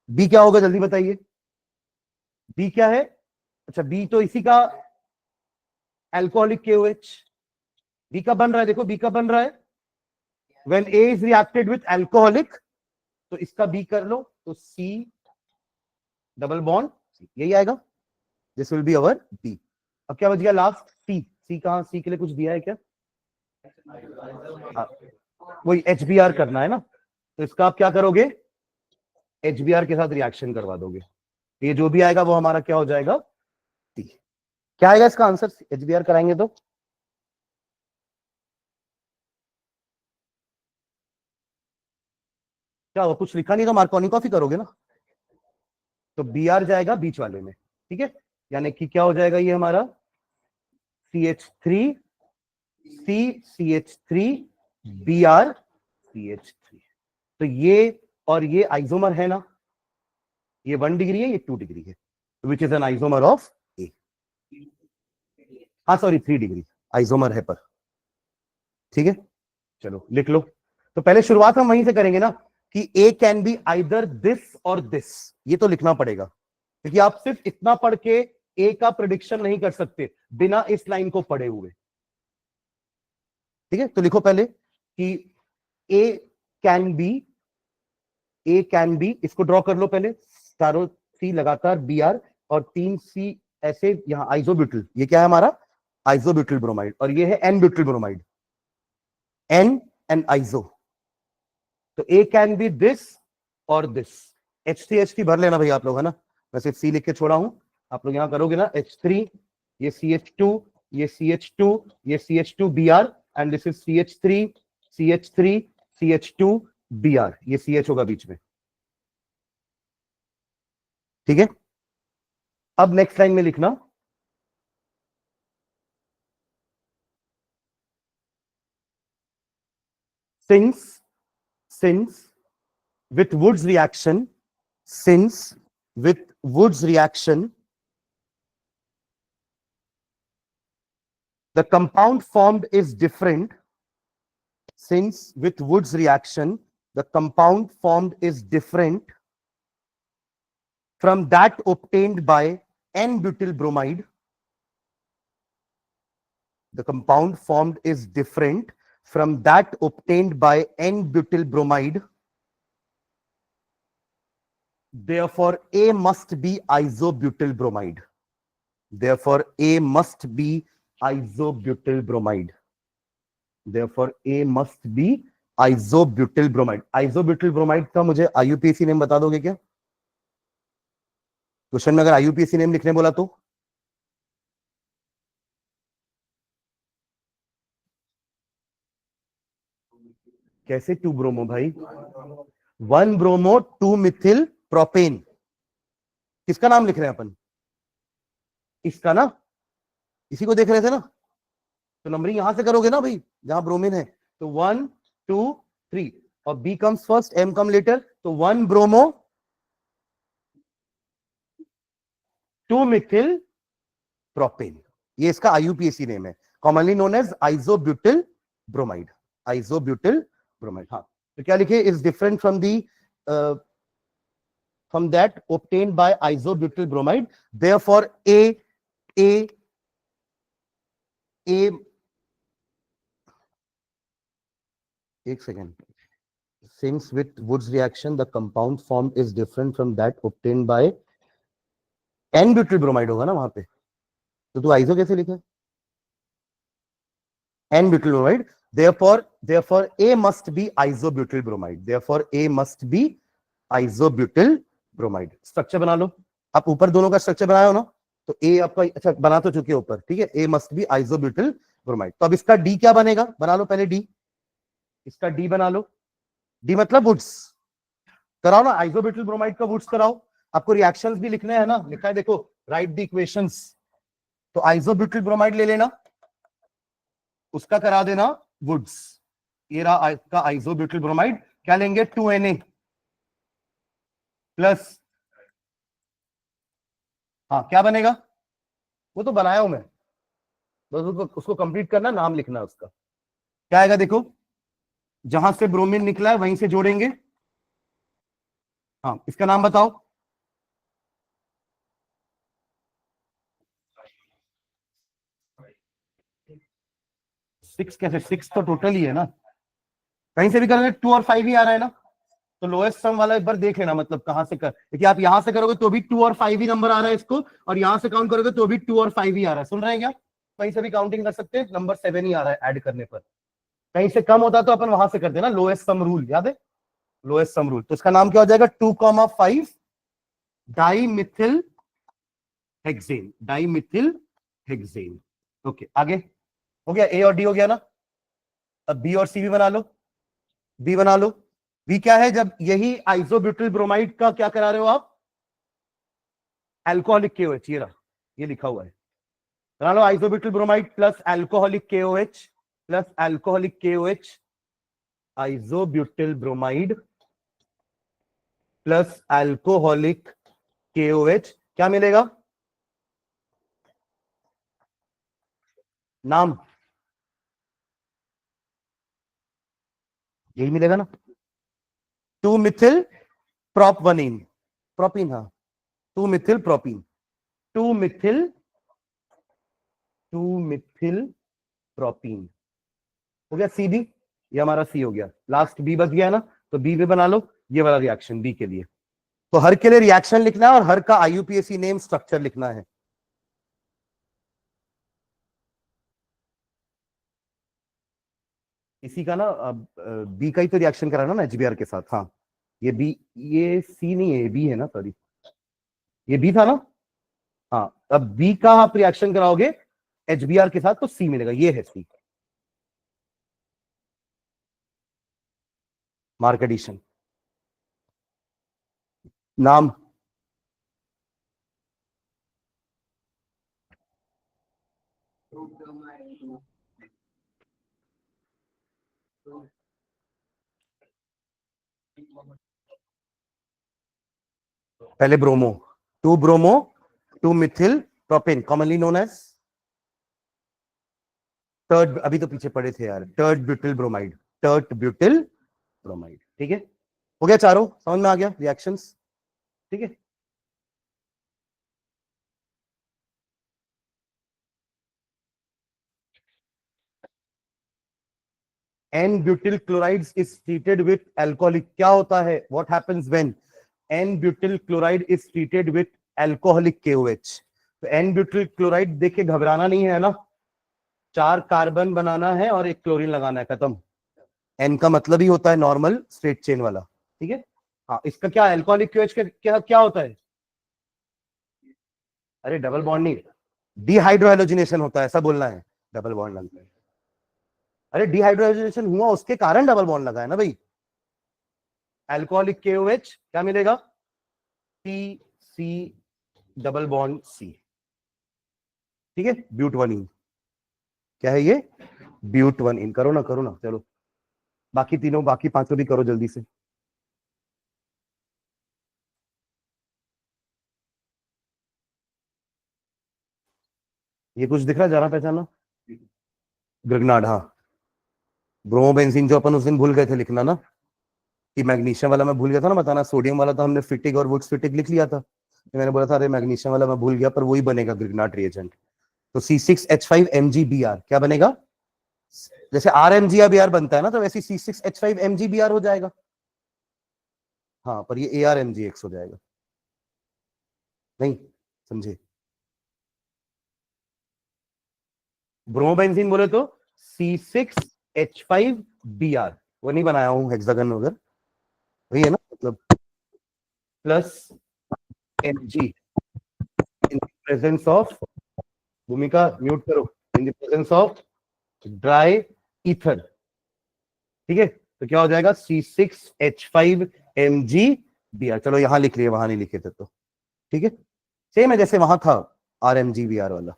बी क्या होगा जल्दी बताइए, बी क्या है? अच्छा बी तो इसी का एल्कोहलिक KOH। बी का बन रहा है, देखो बी का बन रहा है when A is reacted with alcoholic, तो इसका बी कर लो तो C डबल बॉन्ड यही आएगा, this will be our B. अब क्या बच गया लास्ट, सी। सी कहां, सी के लिए कुछ दिया है क्या? हाँ, वही HBr करना है ना, तो इसका आप क्या करोगे, HBr के साथ रिएक्शन करवा दोगे, तो ये जो भी आएगा वो हमारा क्या हो जाएगा, सी। क्या आएगा इसका आंसर, HBr कराएंगे तो? क्या हुआ, कुछ लिखा नहीं तो मार्कोनी कॉफी करोगे ना, तो Br जाएगा बीच वाले में, ठीक है, यानी कि क्या हो जाएगा ये हमारा CH3 C CH3 Br CH3। तो ये और ये आइसोमर है ना, ये 1 डिग्री है, ये 2 डिग्री है, which is an isomer of A. हाँ सॉरी 3 डिग्री आइसोमर है पर, ठीक है चलो लिख लो। तो पहले शुरुआत हम वहीं से करेंगे ना कि ए कैन बी आइदर दिस और दिस, ये तो लिखना पड़ेगा क्योंकि आप सिर्फ इतना पढ़ के ए का प्रिडिक्शन नहीं कर सकते बिना इस लाइन को पढ़े हुए, ठीक है। तो लिखो पहले कि ए कैन बी, इसको ड्रॉ कर लो पहले, चारों सी लगातार बी आर और 3 सी ऐसे यहां आइसोब्यूटिल, ये क्या है हमारा आइसोब्यूटिल ब्रोमाइड, और ये है n butyl bromide, n and iso. तो ए कैन बी दिस और दिस, H3 भर लेना भाई आप लोग, है ना, मैं सिर्फ सी लिख के छोड़ा हूं, आप लोग यहां करोगे ना H3, ये CH2, ये CH2, ये CH2Br and this is CH3 CH3 CH2Br, ये CH होगा बीच में, ठीक है। अब नेक्स्ट लाइन में लिखना since with Wood's reaction, since with Wood's reaction the compound formed is different, since with Wood's reaction the compound formed is different from that obtained by N-butyl bromide, the compound formed is different from that obtained by N-butyl bromide, therefore A must be isobutyl bromide, therefore A must be isobutyl bromide, therefore A must be isobutyl bromide। isobutyl bromide का मुझे IUPAC name बता दोगे क्या? Question में अगर IUPAC name लिखने बोला तो कैसे 2 ब्रोमो भाई, 1 ब्रोमो 2 मिथिल प्रोपेन, किसका नाम लिख रहे हैं अपन, इसका ना, इसी को देख रहे थे ना, तो नंबरिंग यहां से करोगे ना भाई जहां ब्रोमीन है, तो 1 2 3 और B comes first M come later, तो 1 ब्रोमो 2 मिथिल प्रोपेन, ये इसका IUPAC नेम है, commonly known as isobutyl bromide, isobutyl bromide. हाँ तो क्या लिखे, is different from the from that obtained by isobutyl bromide, therefore a एक second, since with Wood's reaction the compound formed is different from that obtained by N-butyl bromide होगा ना वहां पे, तो तू आइसो कैसे लिखा, N-butyl bromide, therefore A must be isobutyl bromide, therefore A must be isobutyl bromide। Structure बना लो, आप ऊपर दोनों का स्ट्रक्चर बनाए हो ना, तो ए आपका अच्छा बना तो चुके ऊपर, ठीक है, ए मस्ट बी आइसोब्यूटिल ब्रोमाइड। तो अब इसका डी क्या बनेगा, बना लो पहले डी, इसका डी बना लो, डी मतलब वुड्स कराओ ना, आइसोब्यूटिल ब्रोमाइड का वुड्स कराओ, आपको रिएक्शंस भी लिखने हैं ना, लिखा है देखो, राइट द इक्वेशंस, तो आइसोब्यूटिल ब्रोमाइड ले लेना, उसका करा देना वुड्स, ये रहा आपका आइसोब्यूटिल ब्रोमाइड, क्या लेंगे 2Na प्लस, हाँ क्या बनेगा, वो तो बनाया हूं मैं, बस उसको कंप्लीट करना, नाम लिखना उसका, क्या आएगा देखो, जहां से ब्रोमीन निकला है वहीं से जोड़ेंगे, हाँ इसका नाम बताओ, सिक्स कैसे, सिक्स तो टोटल ही है ना, कहीं से भी करेंगे 2 और 5 ही आ रहा है ना, तो लोएस्ट सम वाला एक बार देख लेना, मतलब कहां से कर, देखिए आप यहां से करोगे तो भी 2 और 5 ही नंबर आ रहा है इसको, और यहां से काउंट करोगे तो भी 2 और 5 ही आ रहा है, सुन रहे हैं क्या, कहीं से भी काउंटिंग कर सकते हैं, नंबर 7 ही आ रहा है ऐड करने पर, कहीं से कम होता तो अपन वहां से कर देना, लोएस्ट सम रूल याद है, लोएस्ट सम रूल, तो इसका नाम क्या हो जाएगा 2,5 डाइमिथिल हेक्सेन, डाइमिथिल हेक्सेन। ओके आगे हो गया, ए और डी हो गया ना, अब बी और सी भी बना लो, बी बना लो, बी क्या है, जब यही आइसोब्यूटिल ब्रोमाइड का क्या करा रहे हो आप, अल्कोहलिक KOH, ये रहा, ये लिखा हुआ है, बना लो, isobutyl bromide plus alcoholic KOH plus alcoholic KOH, isobutyl bromide plus alcoholic KOH, क्या मिलेगा? नाम यही मिलेगा ना, 2 मिथिल प्रोपवनीन, प्रोपीन, हाँ 2 मिथिल प्रोपीन, 2 मिथिल 2 मिथिल प्रोपीन हो गया सी बी, ये हमारा सी हो गया, लास्ट बी बच गया ना, तो बी में बना लो ये वाला रिएक्शन बी के लिए। तो हर के लिए रिएक्शन लिखना है और हर का आईयूपीएसी नेम स्ट्रक्चर लिखना है। इसी का ना बी का ही तो रिएक्शन कराना ना एचबीआर के साथ। हाँ ये बी, ये सी नहीं है, बी है ना, सॉरी ये बी था ना। हाँ अब बी का आप रिएक्शन कराओगे एचबीआर के साथ तो सी मिलेगा, ये है सी, मार्क एडिशन। नाम पहले bromo, 2 bromo 2 methyl propane commonly known as tert, अभी तो पीछे पड़े थे यार, tert butyl bromide, tert butyl bromide. ठीक है, हो गया चारों, समझ में आ गया रिएक्शंस। ठीक है, n butyl chloride is treated with alcoholic, क्या होता है, what happens when n butyl chloride is treated with alcoholic KOH। तो एन ब्यूटिल क्लोराइड देख के घबराना नहीं है ना, 4 कार्बन बनाना है और एक क्लोरीन लगाना है, खत्म। एन का मतलब ही होता है नॉर्मल स्ट्रेट चेन वाला। ठीक है, हाँ इसका क्या एल्कोहलिक KOH का क्या होता है? अरे डबल बॉन्ड नहीं, डिहाइड्रोहेलोजिनेशन होता है, ऐसा बोलना है, डबल बॉन्ड लगता है। अरे डिहाइड्रोजनेशन हुआ उसके कारण डबल बॉन्ड लगा है ना भाई। अल्कोहलिक KOH क्या मिलेगा? C double bond C. ठीक है, ब्यूट वन इन, क्या है ये? But one yne. करो ना चलो, बाकी तीनों, बाकी पांचों भी करो जल्दी से। ये कुछ दिख रहा है जाना पहचाना? ग्रिग्नार्ड, हाँ। ब्रोमोबेंजीन जो अपन उस दिन भूल गए थे लिखना ना, कि मैग्नीशियम वाला मैं भूल गया था ना बताना, सोडियम वाला तो हमने फिटिक और वुड्स फिटिक लिख लिया था, तो मैंने बोला था अरे मैग्नीशियम वाला मैं भूल गया, पर वही बनेगा ग्रिग्नार्ड रिएजेंट। तो C6H5MgBr क्या बनेगा? जैसे RMgBr बनता है ना, तो वैसे C6H5MgBr हो जाएगा। हाँ पर ये ArMgX हो जाएगा, नहीं समझे? ब्रोमोबेंजीन बोले तो C6H5Br, वो नहीं बनाया हूं हेक्सागन वगैरह, वही है ना मतलब, plus Mg in presence of, भूमिका म्यूट करो, in the presence of dry ether. ठीक है, तो क्या हो जाएगा? C6H5MgBr। चलो यहां लिख लिए, वहां नहीं लिखे थे तो। ठीक है, सेम है जैसे वहां था RMgBr वाला।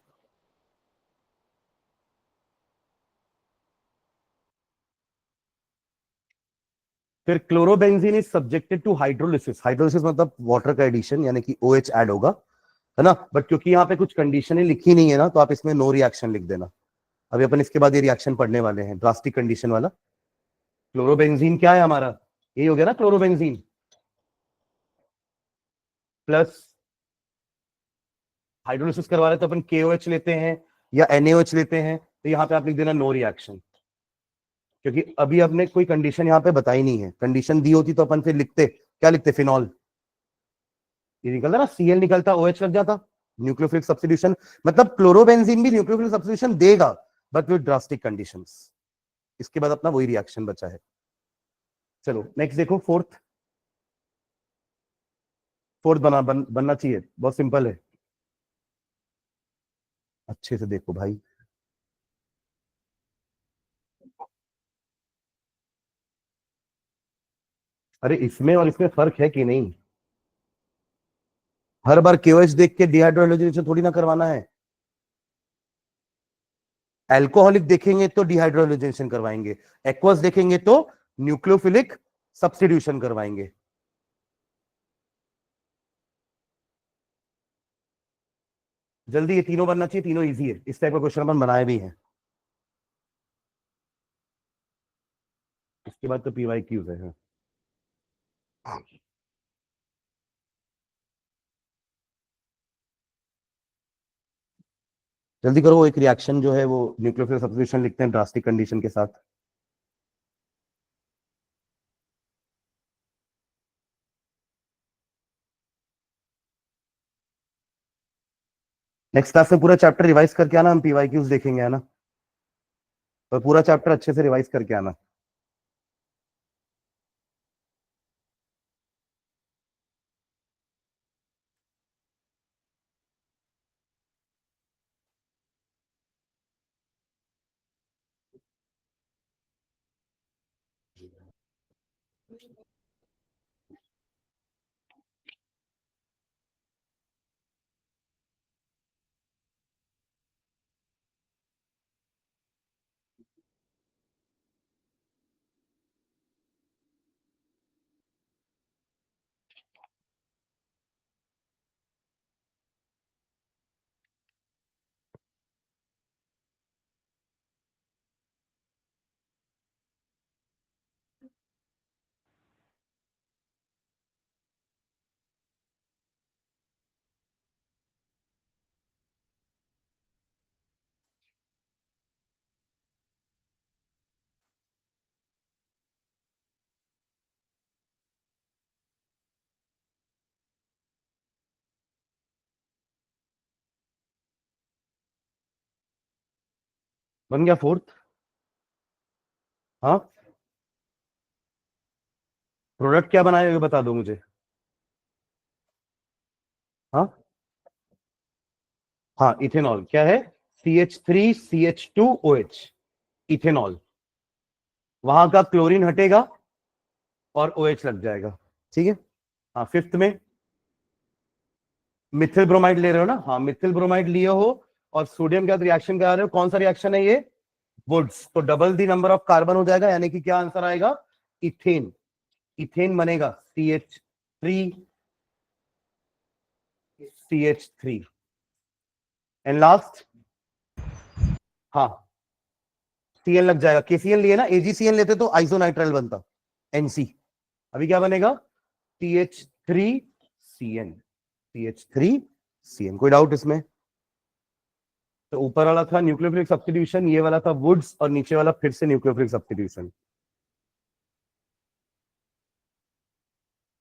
फिर chlorobenzene is subjected to hydrolysis, hydrolysis मतलब वाटर का एडिशन, यानी कि OH ऐड होगा, है ना, बट क्योंकि यहाँ पे कुछ कंडीशनें लिखी नहीं है ना, तो आप इसमें नो रिएक्शन लिख देना। अभी अपन इसके बाद ये रिएक्शन पढ़ने वाले हैं, ड्रास्टिक कंडीशन वाला। क्लोरोबेंजीन क्या है हमारा? ये हो गया ना क्लोरोबेंजीन, प्लस हाइड्रोलिसिस करवा रहे तो अपन KOH लेते हैं या NaOH लेते हैं, तो यहाँ पे आप लिख देना नो रिएक्शन, क्योंकि अभी आपने कोई कंडीशन यहाँ पे बताई नहीं है। कंडीशन दी होती तो अपन फिर लिखते, क्या लिखते? फिनॉल, ये निकलता ना, Cl निकलता, OH लग जाता, न्यूक्लियोफिलिक सब्स्टिट्यूशन। मतलब क्लोरोबेंजीन भी न्यूक्लियोफिलिक सब्स्टिट्यूशन देगा, बट विद ड्रास्टिक कंडीशंस। इसके बाद अपना वही रिएक्शन बचा है। चलो नेक्स्ट देखो, फोर्थ, बनना चाहिए, बहुत सिंपल है, अच्छे से देखो भाई। अरे इसमें और इसमें फर्क है कि नहीं? हर बार KOH देख के डिहाइड्रोहाइड्रोजनेशन थोड़ी ना करवाना है। अल्कोहलिक देखेंगे तो डिहाइड्रोहाइड्रोजनेशन करवाएंगे, एक्वस देखेंगे तो न्यूक्लियोफिलिक सब्स्टिट्यूशन करवाएंगे। जल्दी, ये तीनों बनना चाहिए, तीनों इजी है, इस टाइप का क्वेश्चन अपन बनाए भी हैं। इसके बाद तो पीवाई क्यूज है। हाँ। जल्दी करो, वो एक रिएक्शन जो है वो न्यूक्लियोफिलिक सब्स्टिट्यूशन लिखते हैं ड्रास्टिक कंडीशन के साथ। नेक्स्ट क्लास में पूरा चैप्टर रिवाइज करके आना, हम पीवाई क्यूज देखेंगे, है ना। और पूरा चैप्टर अच्छे से रिवाइज करके आना। बन गया फोर्थ। हाँ, प्रोडक्ट क्या बनाए हुए बता दो मुझे। हाँ हाँ, इथेनॉल क्या है, CH3CH2OH, इथेनॉल। वहां का क्लोरीन हटेगा और OH लग जाएगा, ठीक है। हाँ, फिफ्थ में मिथिल ब्रोमाइड ले रहे हो ना, हाँ मिथिल ब्रोमाइड लिए हो और सोडियम के साथ रिएक्शन करा रहे हो, कौन सा रिएक्शन है ये, वुड्स, तो double the number of carbon हो जाएगा, यानी कि क्या आंसर आएगा, इथेन। इथेन बनेगा CH3CH3 एंड लास्ट। हाँ, CN लग जाएगा, KCN लिए ना, AgCN लेते तो आइसोनाइट्राइल बनता, NC। अभी क्या बनेगा, CH3CN, CH3CN। कोई डाउट इसमें। तो ऊपर वाला था न्यूक्लियोफिलिक सब्स्टिट्यूशन, ये वाला था वुड्स, और नीचे वाला फिर से न्यूक्लियोफिलिक सब्स्टिट्यूशन,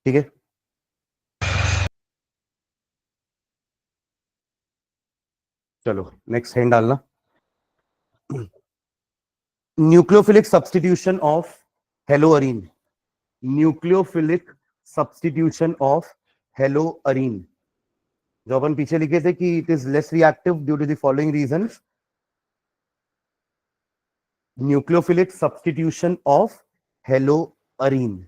ठीक है। चलो नेक्स्ट हैंड डालना। Nucleophilic substitution of haloarene, nucleophilic substitution of haloarene, जो अपन पीछे लिखे थे कि it is less reactive due to the following reasons. Nucleophilic substitution of haloarene,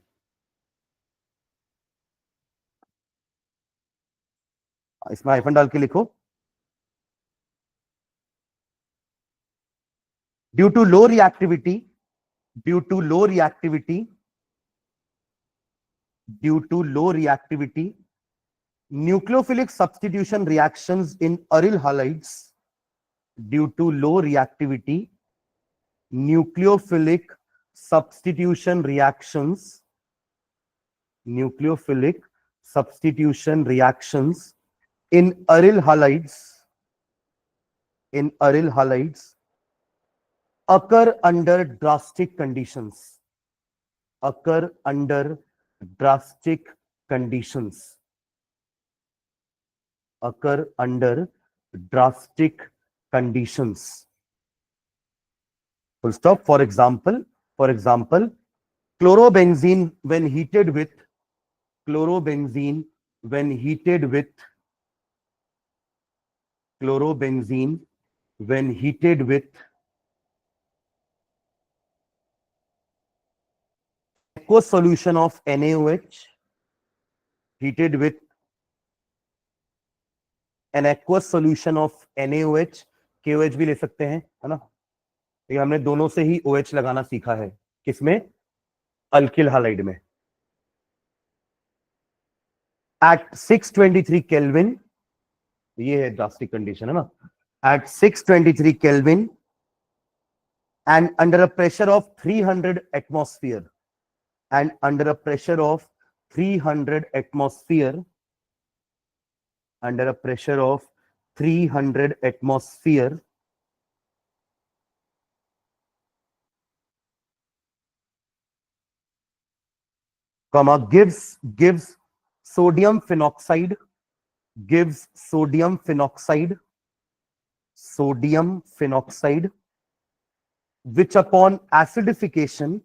इसमें हाइफन डाल के लिखो। Due to low reactivity, due to low reactivity, due to low reactivity, nucleophilic substitution reactions in aryl halides, due to low reactivity, nucleophilic substitution reactions, nucleophilic substitution reactions in aryl halides, in aryl halides occur under drastic conditions, occur under drastic conditions, occur under drastic conditions, full stop. For example, chlorobenzene when heated with, chlorobenzene when heated with, chlorobenzene when heated with aqueous solution of NaOH, heated with an aqueous solution of NaOH, KOH भी ले सकते हैं, है ना। ये हमने दोनों से ही OH लगाना सीखा है, किसमें, अल्किल हालाइड में। At 623 Kelvin, ये है ड्रास्टिक कंडीशन, है ना। At 623 kelvin and under a pressure of 300 atmosphere and under a pressure of 300 atmosphere under a pressure of 300 atmosphere comma gives sodium phenoxide which upon acidification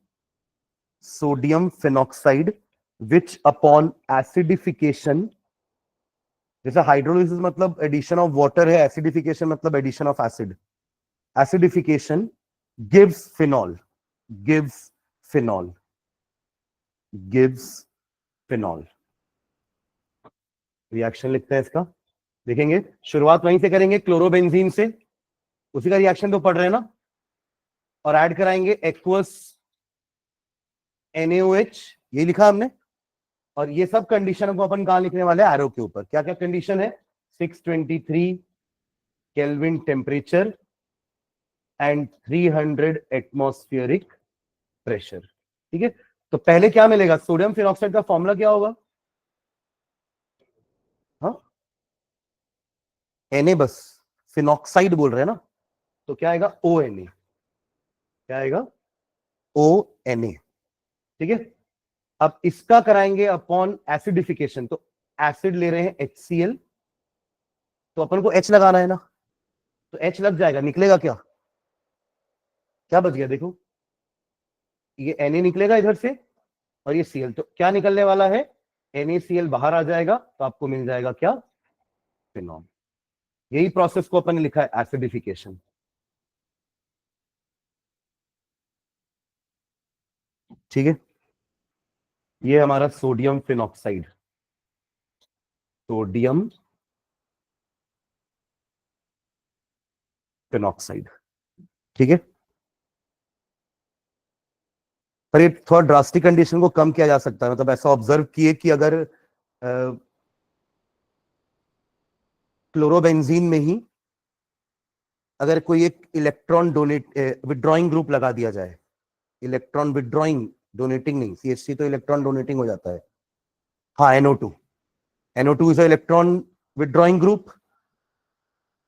जैसे hydrolysis मतलब addition of water है, acidification मतलब addition of acid, acidification gives phenol reaction लिखते हैं इसका, देखेंगे शुरुआत वहीं से करेंगे क्लोरोबेंजीन से, उसी का रिएक्शन तो पढ़ रहे हैं ना, और ऐड कराएंगे एक्वस NaOH, ये लिखा हमने, और ये सब कंडीशन को अपन कहां लिखने वाले हैं, एरो के ऊपर। क्या क्या कंडीशन है, 623 kelvin temperature and 300 atmospheric pressure, ठीक है। तो पहले क्या मिलेगा, सोडियम फिनॉक्साइड का फॉर्मूला क्या होगा, हाँ Na, बस फिनॉक्साइड बोल रहे हैं ना, तो क्या आएगा ONA, क्या आएगा ONA, ठीक है। अब इसका कराएंगे अपॉन एसिडिफिकेशन, तो एसिड ले रहे हैं HCl, तो अपन को H लगाना है ना, तो H लग जाएगा, निकलेगा क्या, क्या बच गया देखो, ये Na निकलेगा इधर से और ये Cl, तो क्या निकलने वाला है, NaCl बाहर आ जाएगा, तो आपको मिल जाएगा क्या, फिनॉल। यही प्रोसेस को अपन ने लिखा है एसिडिफिकेशन, ठीक है। ये हमारा सोडियम फिनॉक्साइड, ठीक है। पर ये थोड़ा ड्रास्टिक कंडीशन को कम किया जा सकता है, मतलब ऐसा ऑब्जर्व किए कि अगर क्लोरोबेंजीन में ही अगर कोई एक इलेक्ट्रॉन विड्रॉइंग ग्रुप लगा दिया जाए, इलेक्ट्रॉन विड्रॉइंग, डोनेटिंग नहीं, CH3 तो इलेक्ट्रॉन डोनेटिंग हो जाता है, हाँ NO2 is electron withdrawing group,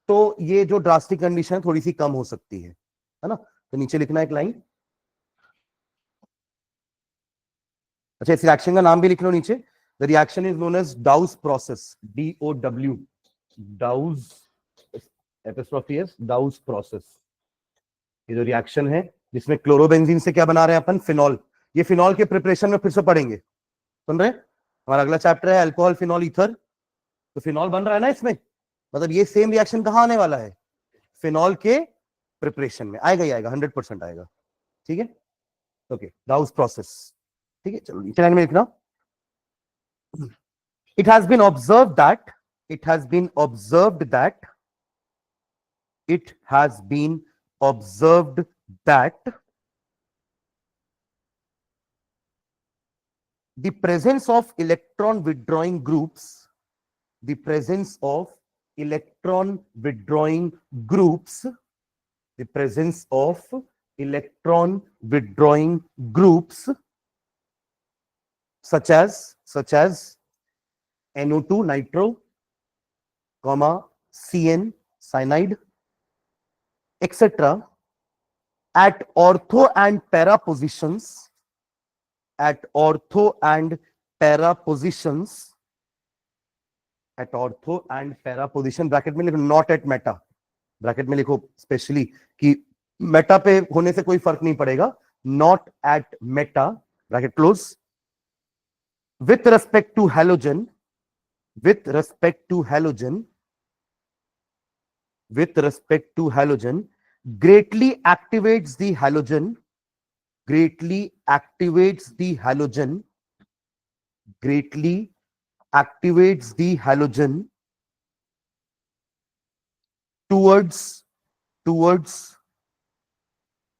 तो ये जो ड्रास्टिक कंडीशन थोड़ी सी कम हो सकती है ना। तो नीचे लिखना एक लाइन, अच्छा इस रिएक्शन का नाम भी लिख लो नीचे, the reaction is known as Dow's process, DOW, Dow's process. ये जो रिएक्शन है जिसमें क्लोरोबेंजीन से क्या बना रहे हैं अपन, फिनॉल, ये फिनॉल के प्रिपरेशन में फिर से पढ़ेंगे, सुन रहे, हमारा अगला चैप्टर है अल्कोहल फिनॉल ईथर, तो फिनॉल बन रहा है ना इसमें, मतलब ये सेम रिएक्शन कहां आने वाला है, फिनॉल के प्रिपरेशन में आएगा ही आएगा, 100% आएगा, ठीक है। ओके, डाउस प्रोसेस, ठीक है। चलो नीचे लाइन में लिखना, it has been observed that it has been observed that the presence of electron withdrawing groups, the presence of electron withdrawing groups, the presence of electron withdrawing groups such as NO2 nitro, comma CN cyanide, etc. at ortho and para positions, at ortho and para positions, at ortho and para position, bracket में लिखो not at Meta, bracket में लिखो specially कि Meta पे होने से कोई फर्क नहीं पड़ेगा, not at Meta, bracket close, with respect to halogen, with respect to halogen, with respect to halogen, greatly activates the halogen, greatly activates the halogen, greatly activates the halogen towards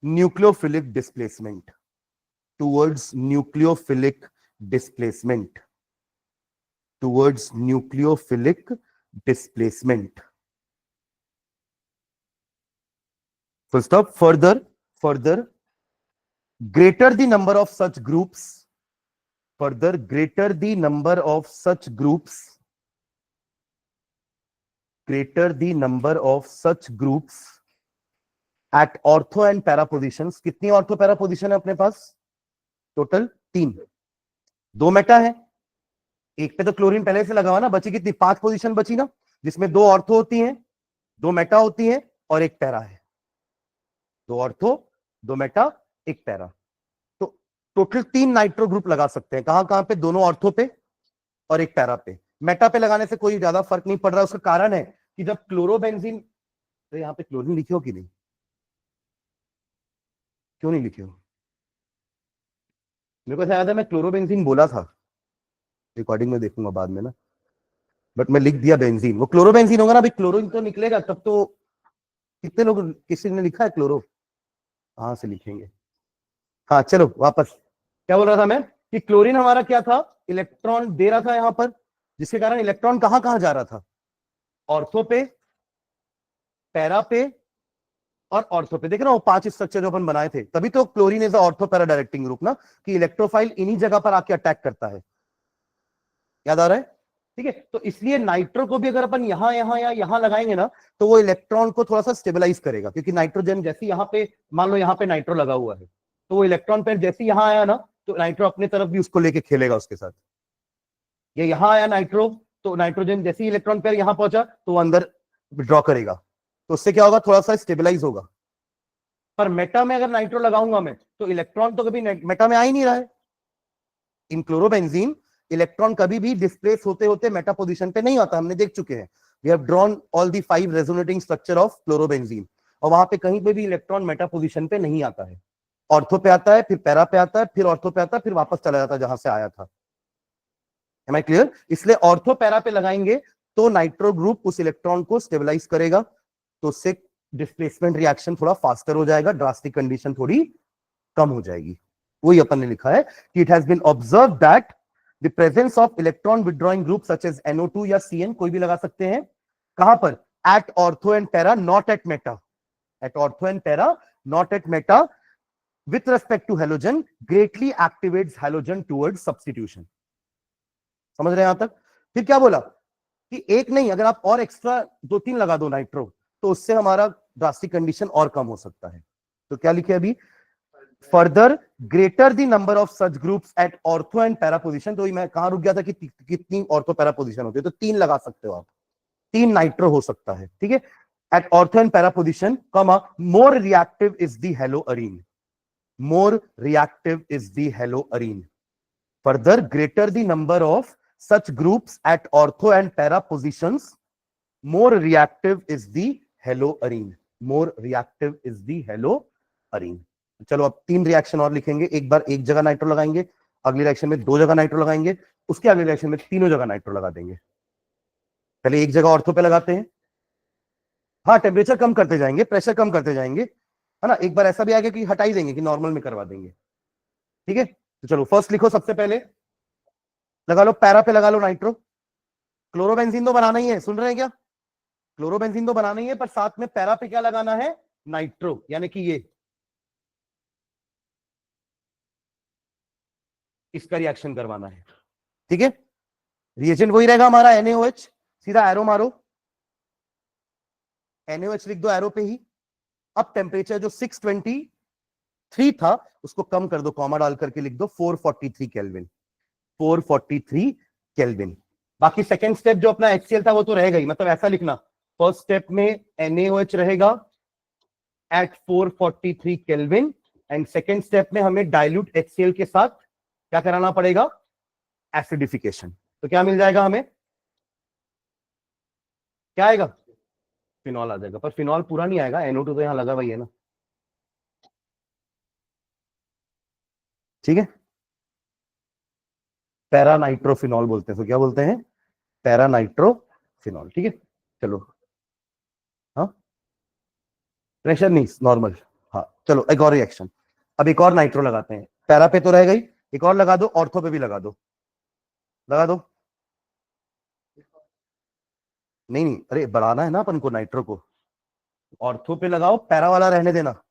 nucleophilic displacement, towards nucleophilic displacement, towards nucleophilic displacement. Full stop. Further, greater the number of such groups. Further, greater the number of such groups. Greater the number of such groups at ortho and para positions. कितनी ortho para position है अपने पास? Total 3. 2 Meta है, एक पे तो chlorine पहले से लगा हुआ ना, बची कितनी? 5 पोजीशन बची ना, जिसमें 2 ऑर्थो होती हैं, 2 मेटा होती हैं और 1 पैरा है. 2 ऑर्थो, 2 मेटा, 1 पैरा. तो टोटल 3 नाइट्रो ग्रुप लगा सकते हैं. कहां कहां पे? दोनों ऑर्थो पे और 1 पैरा पे. मेटा पे लगाने से कोई ज्यादा फर्क नहीं पड़ रहा. उसका कारण है कि जब क्लोरोबेंजीन, तो यहां पे क्लोरीन लिखे हो कि नहीं? क्यों नहीं लिखे हो? मेरे को याद है मैं क्लोरोबेंजीन बोला था, रिकॉर्डिंग में देखूंगा बाद में ना, बट मैं लिख दिया बेंजीन. वो क्लोरोबेंजीन होगा ना, अभी क्लोरीन तो निकलेगा तब तो. कितने लोग, किसी ने लिखा है क्लोरो? कहां से लिखेंगे? हाँ चलो वापस. क्या बोल रहा था मैं कि क्लोरीन हमारा क्या था? इलेक्ट्रॉन दे रहा था यहां पर, जिसके कारण इलेक्ट्रॉन कहां कहां जा रहा था? ऑर्थो पे, पैरा पे और ऑर्थो पे. देख रहा हूं 5 स्ट्रक्चर जो अपन बनाए थे, तभी तो chlorine is ortho para directing group ना, कि इलेक्ट्रोफाइल इन्हीं जगह पर आके अटैक करता है. याद आ रहा है? ठीक है. तो इसलिए नाइट्रो को भी अगर अपन यहां यहां या यहां लगाएंगे ना, तो वो इलेक्ट्रॉन को थोड़ा सा स्टेबलाइज करेगा, क्योंकि नाइट्रोजन जैसे यहां पे, मान लो यहां पे नाइट्रो लगा हुआ है, तो वो इलेक्ट्रॉन पेयर जैसे यहां आया ना, तो नाइट्रो अपने तरफ भी उसको लेके खेलेगा उसके साथ. ये यहां आया नाइट्रो, तो नाइट्रोजन जैसे ही इलेक्ट्रॉन पेयर यहां पहुंचा तो वो अंदर विड्रॉ करेगा, तो उससे क्या होगा? थोड़ा सा स्टेबलाइज होगा. पर मेटा में अगर नाइट्रो लगाऊंगा मैं, तो इलेक्ट्रॉन तो कभी मेटा में आ ही नहीं रहा है. इन क्लोरोबेंजीन इलेक्ट्रॉन कभी भी डिस्प्लेस होते होते मेटा पोजीशन पे नहीं आता, हमने देख चुके हैं. We have drawn all the 5 resonating structure of chlorobenzene, और वहां पे कहीं पे भी इलेक्ट्रॉन मेटा पोजीशन पे नहीं आता है. ऑर्थो पे आता है, फिर पैरा पे आता है, फिर ऑर्थो पे आता है, फिर वापस चला जाता है जहां से आया था. Am I clear? इसलिए ऑर्थो पैरा पे लगाएंगे तो नाइट्रो ग्रुप उस इलेक्ट्रॉन को स्टेबलाइज करेगा, तो उससे डिस्प्लेसमेंट रिएक्शन थोड़ा फास्टर हो जाएगा, ड्रास्टिक कंडीशन थोड़ी कम हो जाएगी. वही अपन ने लिखा है कि it has been observe that the presence of electron withdrawing group such as NO2 या CN, कोई भी लगा सकते हैं. कहां पर? At ortho and para, not at meta. At ortho and para, not at meta, with respect to halogen, greatly activates halogen towards substitution. समझ रहे हैं यहां तक? फिर क्या बोला कि एक नहीं, अगर आप और एक्स्ट्रा 2-3 लगा दो नाइट्रो, तो उससे हमारा ड्रास्टिक कंडीशन और कम हो सकता है. तो क्या लिखे अभी? Further, greater the number of such groups eight ortho and para position. तो मैं कहां रुक गया था कि कितनी ऑर्थो पैरा पोजीशन होती है? तो 3 लगा सकते हो आप, 3 नाइट्रो हो सकता है. ठीक है. At ortho and para position, comma, more reactive is the haloarene. More reactive is the haloarene. Further, greater the number of such groups at ortho and para positions, more reactive is the haloarine. More reactive is the haloarine. चलो अब 3 reaction और लिखेंगे. एक बार एक जगह nitro लगाएंगे, अगली reaction में 2 जगह नाइट्रो लगाएंगे, उसके अगली रिएक्शन में तीनों जगह नाइट्रो लगा देंगे. पहले एक जगह ऑर्थो पे लगाते हैं. हाँ, टेम्परेचर कम करते जाएंगे, प्रेशर कम करते जाएंगे, है ना. एक बार ऐसा भी आएगा कि हटा ही देंगे, कि नॉर्मल में करवा देंगे. ठीक है. तो चलो फर्स्ट लिखो, सबसे पहले लगा लो पैरा पे, लगा लो नाइट्रो. क्लोरोबेंजीन तो बनाना ही है, सुन रहे हैं क्या? क्लोरोबेंजीन तो बनाना ही है, पर साथ में पैरा पे क्या लगाना है? नाइट्रो, यानी कि ये इसका रिएक्शन करवाना है. ठीक है. रिएजेंट वही रहेगा हमारा NaOH. सीधा एरो मारो, NaOH लिख दो एरो पे ही. अब टेम्परेचर जो 623 था उसको कम कर दो, कॉमा डाल करके लिख दो 443 केल्विन. 443 केल्विन. बाकी सेकेंड स्टेप जो अपना HCl था वो तो रहेगा ही, मतलब ऐसा लिखना, फर्स्ट स्टेप में NaOH रहेगा at 443 kelvin, and second step में हमें डाइल्यूट HCl के साथ क्या कराना पड़ेगा? एसिडिफिकेशन. तो क्या मिल जाएगा हमें? क्या आएगा? फिनॉल आ जाएगा. पर फिनॉल पूरा नहीं आएगा, NO2 तो यहां लगा हुआ है ना. ठीक है. पैरानाइट्रोफिनॉल बोलते हैं. तो क्या बोलते हैं? पैरानाइट्रोफिनॉल. ठीक है. चलो, हाँ, प्रेशर नहीं, नॉर्मल. हाँ चलो, एक और रिएक्शन. अब एक और नाइट्रो लगाते हैं. पैरा पे तो रह गई, एक और लगा दो, ऑर्थो पे भी लगा दो. लगा दो. नहीं नहीं, अरे बढ़ाना है ना अपन को नाइट्रो को। ऑर्थो पे लगाओ, पैरा वाला रहने देना।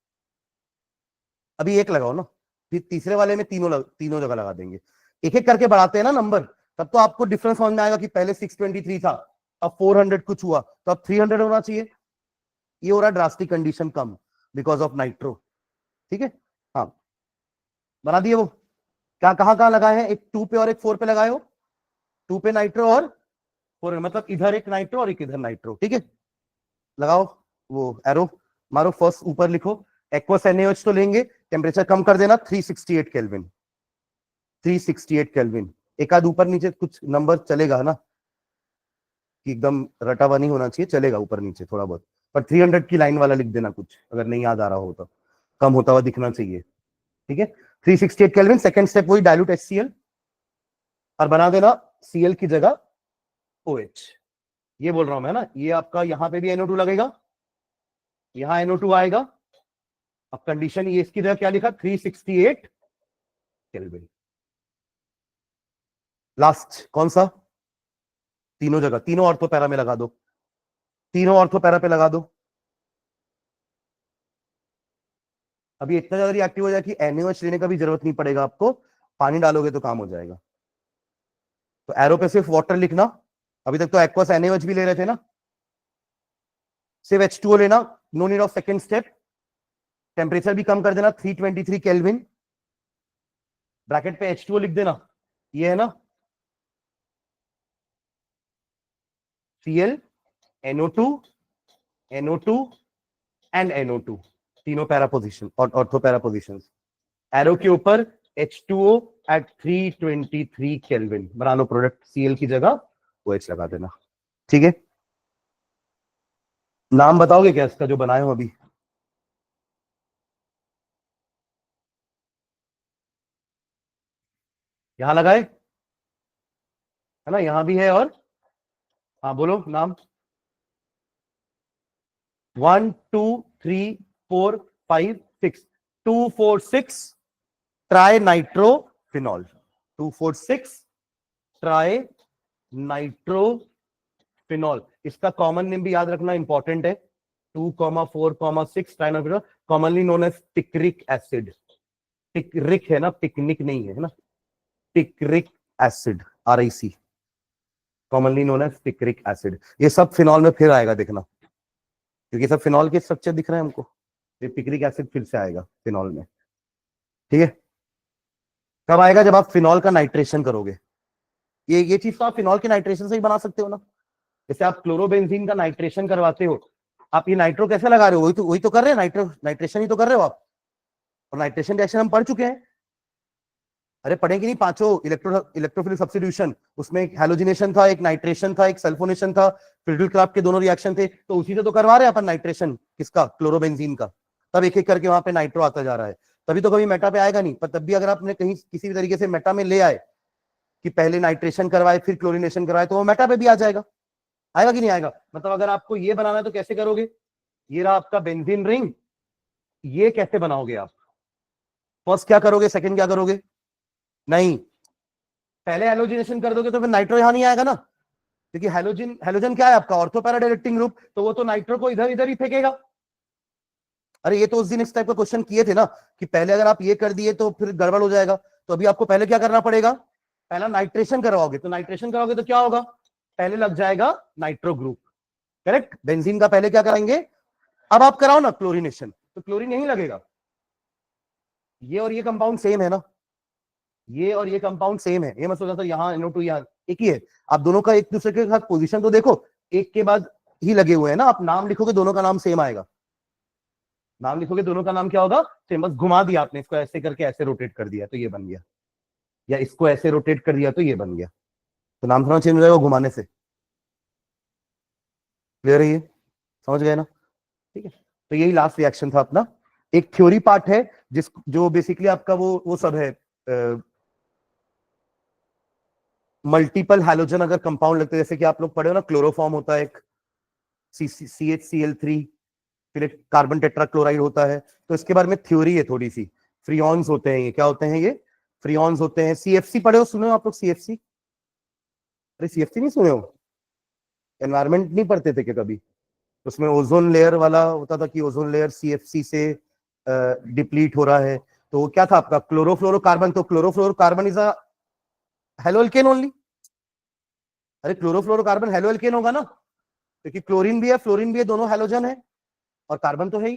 अभी एक लगाओ ना, फिर तीसरे वाले में तीनों जगह लगा देंगे। एक एक करके बढ़ाते हैं ना नंबर, तब तो आपको डिफरेंस समझ में आएगा कि पहले 623 था, अब 400 कुछ हुआ, तो अब 300 होना चाहिए। ये हो रहा है drastic condition come because of nitro. ठीक है, हाँ बना दिए वो। क्या कहाँ कहाँ लगाए हैं, एक 2 पे और एक 4 पे लगाए हो। 2 पे नाइट्रो और 4 मतलब इधर एक नाइट्रो और एक इधर नाइट्रो। ठीक है, लगाओ वो एरो, मारो फर्स्ट ऊपर लिखो। एक्वस NaOH तो लेंगे, टेम्परेचर कम कर देना 368 केल्विन। 368 केल्विन, एक आध ऊपर नीचे कुछ नंबर चलेगा ना, कि एकदम रटा हुआ नहीं होना चाहिए, चलेगा ऊपर नीचे थोड़ा बहुत, पर 300 की लाइन वाला लिख देना कुछ, अगर नहीं याद आ रहा हो तो कम होता हुआ दिखना चाहिए। ठीक है, 368 केल्विन। सेकंड स्टेप वही, डाइल्यूट HCl और बना देना Cl की जगह OH। ये बोल रहा हूं मैं ना, ये आपका यहां पे भी NO2 लगेगा, यहां NO2 आएगा। अब कंडीशन ये इसकी जगह क्या लिखा, 368 केल्विन। लास्ट कौन सा, तीनों जगह, तीनों ऑर्थो पैरा में लगा दो, तीनों ऑर्थो पैरा पे लगा दो। अभी इतना ज्यादा रिएक्टिव हो जाए कि NaOH लेने का भी जरूरत नहीं पड़ेगा आपको, पानी डालोगे तो काम हो जाएगा। तो एरो पे सिर्फ वाटर लिखना, अभी तक तो एक्वस NaOH भी ले रहे थे ना, सिर्फ H2O लेना, no need of second step. Temperature भी कम कर देना 323 केल्विन, ब्रैकेट पे H2O लिख देना, ये है ना Cl NO2 NO2 and NO2, तीनों पैरा पोजीशन और ऑर्थो पैरा पोजीशंस। एरो के ऊपर H2O एट 323 केल्विन, बना लो प्रोडक्ट, Cl की जगह OH लगा देना। ठीक है, नाम बताओगे क्या इसका जो बनाए हो अभी। यहां लगाए है ना, यहां भी है, और हाँ बोलो नाम। 1 2 3 4 5 6, 246 ट्राई नाइट्रोफिनॉल, 246 ट्राई नाइट्रोफिनॉल। इसका कॉमन नेम भी याद रखना, इंपॉर्टेंट है। 2,4,6 trinitrophenol, commonly known as picric acid. Picric है ना, पिकनिक नहीं है ना, picric acid, RIC, commonly known as picric acid. ये सब फिनॉल में फिर आएगा देखना, क्योंकि सब फिनॉल के स्ट्रक्चर दिख रहे हैं हमको, ये पिक्रिक एसिड फिर से आएगा फिनॉल में। ठीक है, कब आएगा, जब आप फिनॉल का नाइट्रेशन करोगे। ये चीज तो आप फिनॉल के नाइट्रेशन से ही बना सकते हो ना, जैसे आप क्लोरोबेंजीन का नाइट्रेशन करवाते हो, आप ये नाइट्रो कैसे लगा रहे हो, वही तो कर रहे हैं, नाइट्रेशन ही तो कर रहे हो आप। और नाइट्रेशन रिएक्शन हम पढ़ चुके हैं, अरे पढ़ेंगे नहीं, पांचों इलेक्ट्रोफिलिक सब्स्टिट्यूशन, उसमें एक हैलोजिनेशन था, एक नाइट्रेशन था, एक सल्फोनेशन था, फ्रिडल-क्राफ्ट के दोनों रिएक्शन थे, तो उसी से तो करवा रहे हैं अपन नाइट्रेशन, किसका, क्लोरोबेंजीन का। तब एक एक करके वहां पे नाइट्रो आता जा रहा है, तभी तो कभी मेटा पे आएगा नहीं। पर तब भी अगर आपने कहीं किसी भी तरीके से मेटा में ले आए, कि पहले नाइट्रेशन करवाए फिर क्लोरिनेशन करवाए, तो वो मेटा पे भी आ जाएगा। आएगा कि नहीं आएगा, मतलब अगर आपको ये बनाना है तो कैसे करोगे, ये रहा आपका बेंजीन रिंग, ये कैसे बनाओगे आप, फर्स्ट क्या करोगे, सेकंड क्या करोगे, नहीं पहले हैलोजिनेशन कर दोगे तो फिर नाइट्रो यहां नहीं आएगा ना, क्योंकि हैलोजन क्या है आपका, ऑर्थो पैरा डायरेक्टिंग ग्रुप, तो वो तो नाइट्रो को इधर इधर ही फेंकेगा। अरे ये तो उस दिन इस टाइप का क्वेश्चन किए थे ना, कि पहले अगर आप ये कर दिए तो फिर गड़बड़ हो जाएगा, तो अभी आपको पहले क्या करना पड़ेगा, पहला नाइट्रेशन करवाओगे, तो नाइट्रेशन कराओगे तो क्या होगा, पहले लग जाएगा नाइट्रो ग्रुप, करेक्ट। बेंजीन का पहले क्या कराएंगे, अब आप कराओ ना क्लोरिनेशन, तो क्लोरीन यही लगेगा। ये और ये कंपाउंड सेम है ना, ये और ये कंपाउंड सेम है, ये मैं सोचा था यहाँ NO2 यहाँ एक ही है। आप दोनों का एक दूसरे के साथ पोजीशन तो देखो, एक के बाद ही लगे हुए हैं ना, आप नाम लिखोगे दोनों का नाम सेम आएगा, नाम लिखोगे दोनों का नाम क्या होगा सेम, बस घुमा दिया आपने, इसको ऐसे करके ऐसे रोटेट कर दिया तो ये बन गया, या इसको ऐसे रोटेट कर दिया तो ये बन गया, तो नाम थोड़ा चेंज हो जाएगा घुमाने से। क्लियर है ये, समझ गए ना। ठीक है, तो यही लास्ट रिएक्शन था अपना। एक थ्योरी पार्ट है जिस जो बेसिकली आपका वो सब है, मल्टीपल हैलोजन अगर कंपाउंड लगते हैं, जैसे कि आप लोग पढ़े हो ना, क्लोरोफॉर्म होता है एक, CHCl3, फिर एक कार्बन टेट्राक्लोराइड होता है, तो इसके बारे में थ्योरी है थोड़ी सी। फ्रियॉन्स होते हैं, ये क्या होते हैं, ये फ्रियॉन्स होते हैं। CFC पढ़े हो, सुने हो आप लोग CFC, अरे CFC नहीं सुने हो, एनवायरमेंट नहीं पढ़ते थे क्या कभी? उसमें ओजोन लेयर वाला होता था कि ओजोन लेयर सीएफसी से डिप्लीट हो रहा है, तो वो क्या था आपका क्लोरोफ्लोरोकार्बन। तो क्लोरोफ्लोरोकार्बन इज अ हेलोअल्केन ओनली। अरे क्लोरोफ्लोरोकार्बन हेलोअल्केन होगा ना, क्योंकि क्लोरीन भी है फ्लोरीन भी है, दोनों हेलोजन है, और कार्बन तो है ही।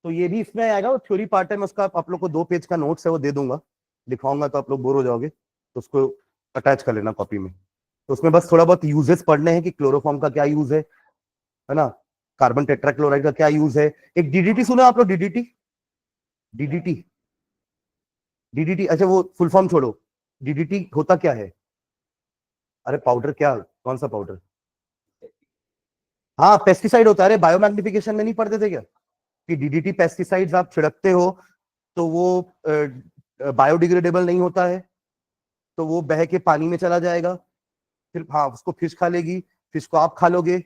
तो ये भी इसमें आएगा। वो थ्योरी पार्ट है, मैं उसका आप लोग को 2 पेज का नोट्स है वो दे दूंगा, दिखाऊंगा तो आप लोग बोर हो जाओगे, तो उसको अटैच कर लेना कॉपी में। तो उसमें बस थोड़ा बहुत यूजेस पढ़ने हैं कि क्लोरोफॉर्म का क्या यूज है ना, कार्बन टेट्राक्लोराइड का क्या यूज है। एक डीडीटी सुना आप लोग? डीडीटी, डीडीटी, डीडीटी, अच्छा वो फुल फॉर्म छोड़ो, डीडीटी होता क्या है? अरे पाउडर, क्या कौन सा पाउडर? हाँ पेस्टिसाइड होता है। अरे बायोमैग्निफिकेशन में नहीं पढ़ते थे क्या कि डीडीटी पेस्टिसाइड्स आप छिड़कते हो तो वो बायोडिग्रेडेबल नहीं होता है, तो वो बह के पानी में चला जाएगा, फिर हाँ उसको फिश खा लेगी, फिश को आप खा लोगे,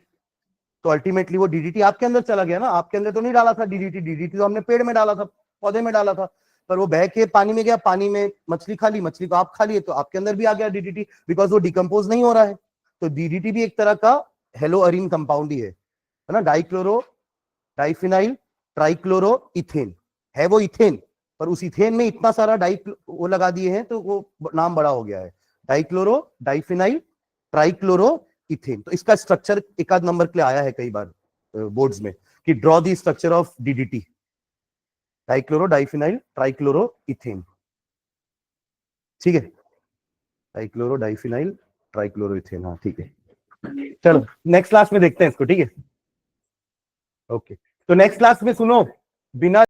तो अल्टीमेटली वो डीडीटी आपके अंदर चला गया ना। आपके अंदर तो नहीं डाला था डीडीटी, डीडीटी तो हमने पेड़ में डाला था, पौधे में डाला था, पर वो बह के पानी में गया, पानी में मछली खा ली, मछली को आप खा लिए, तो आपके अंदर भी आ गया डीडीटी, बिकॉज वो डिकम्पोज नहीं हो रहा है। तो डीडीटी भी एक तरह का हेलो अरीन कंपाउंड ही है ना, डाइक्लोरो डाइफिनाइल ट्राइक्लोरो इथेन है वो इथेन, पर उस इथेन में इतना सारा डाइ वो लगा दिए हैं तो वो नाम बड़ा हो गया है, डाइक्लोरो डाइफिनाइल ट्राइक्लोरो इथेन। तो इसका स्ट्रक्चर एक आध नंबर के लिए आया है कई बार बोर्ड्स में कि draw the structure of DDT, dichloro diphenyl trichloro ethane, ठीक है, डाइक्लोरो डाइफिनाइल ट्राइक्लोरो इथेन, हाँ ठीक है। चलो नेक्स्ट क्लास में देखते हैं इसको, ठीक है, ओके। तो नेक्स्ट क्लास में सुनो, बिना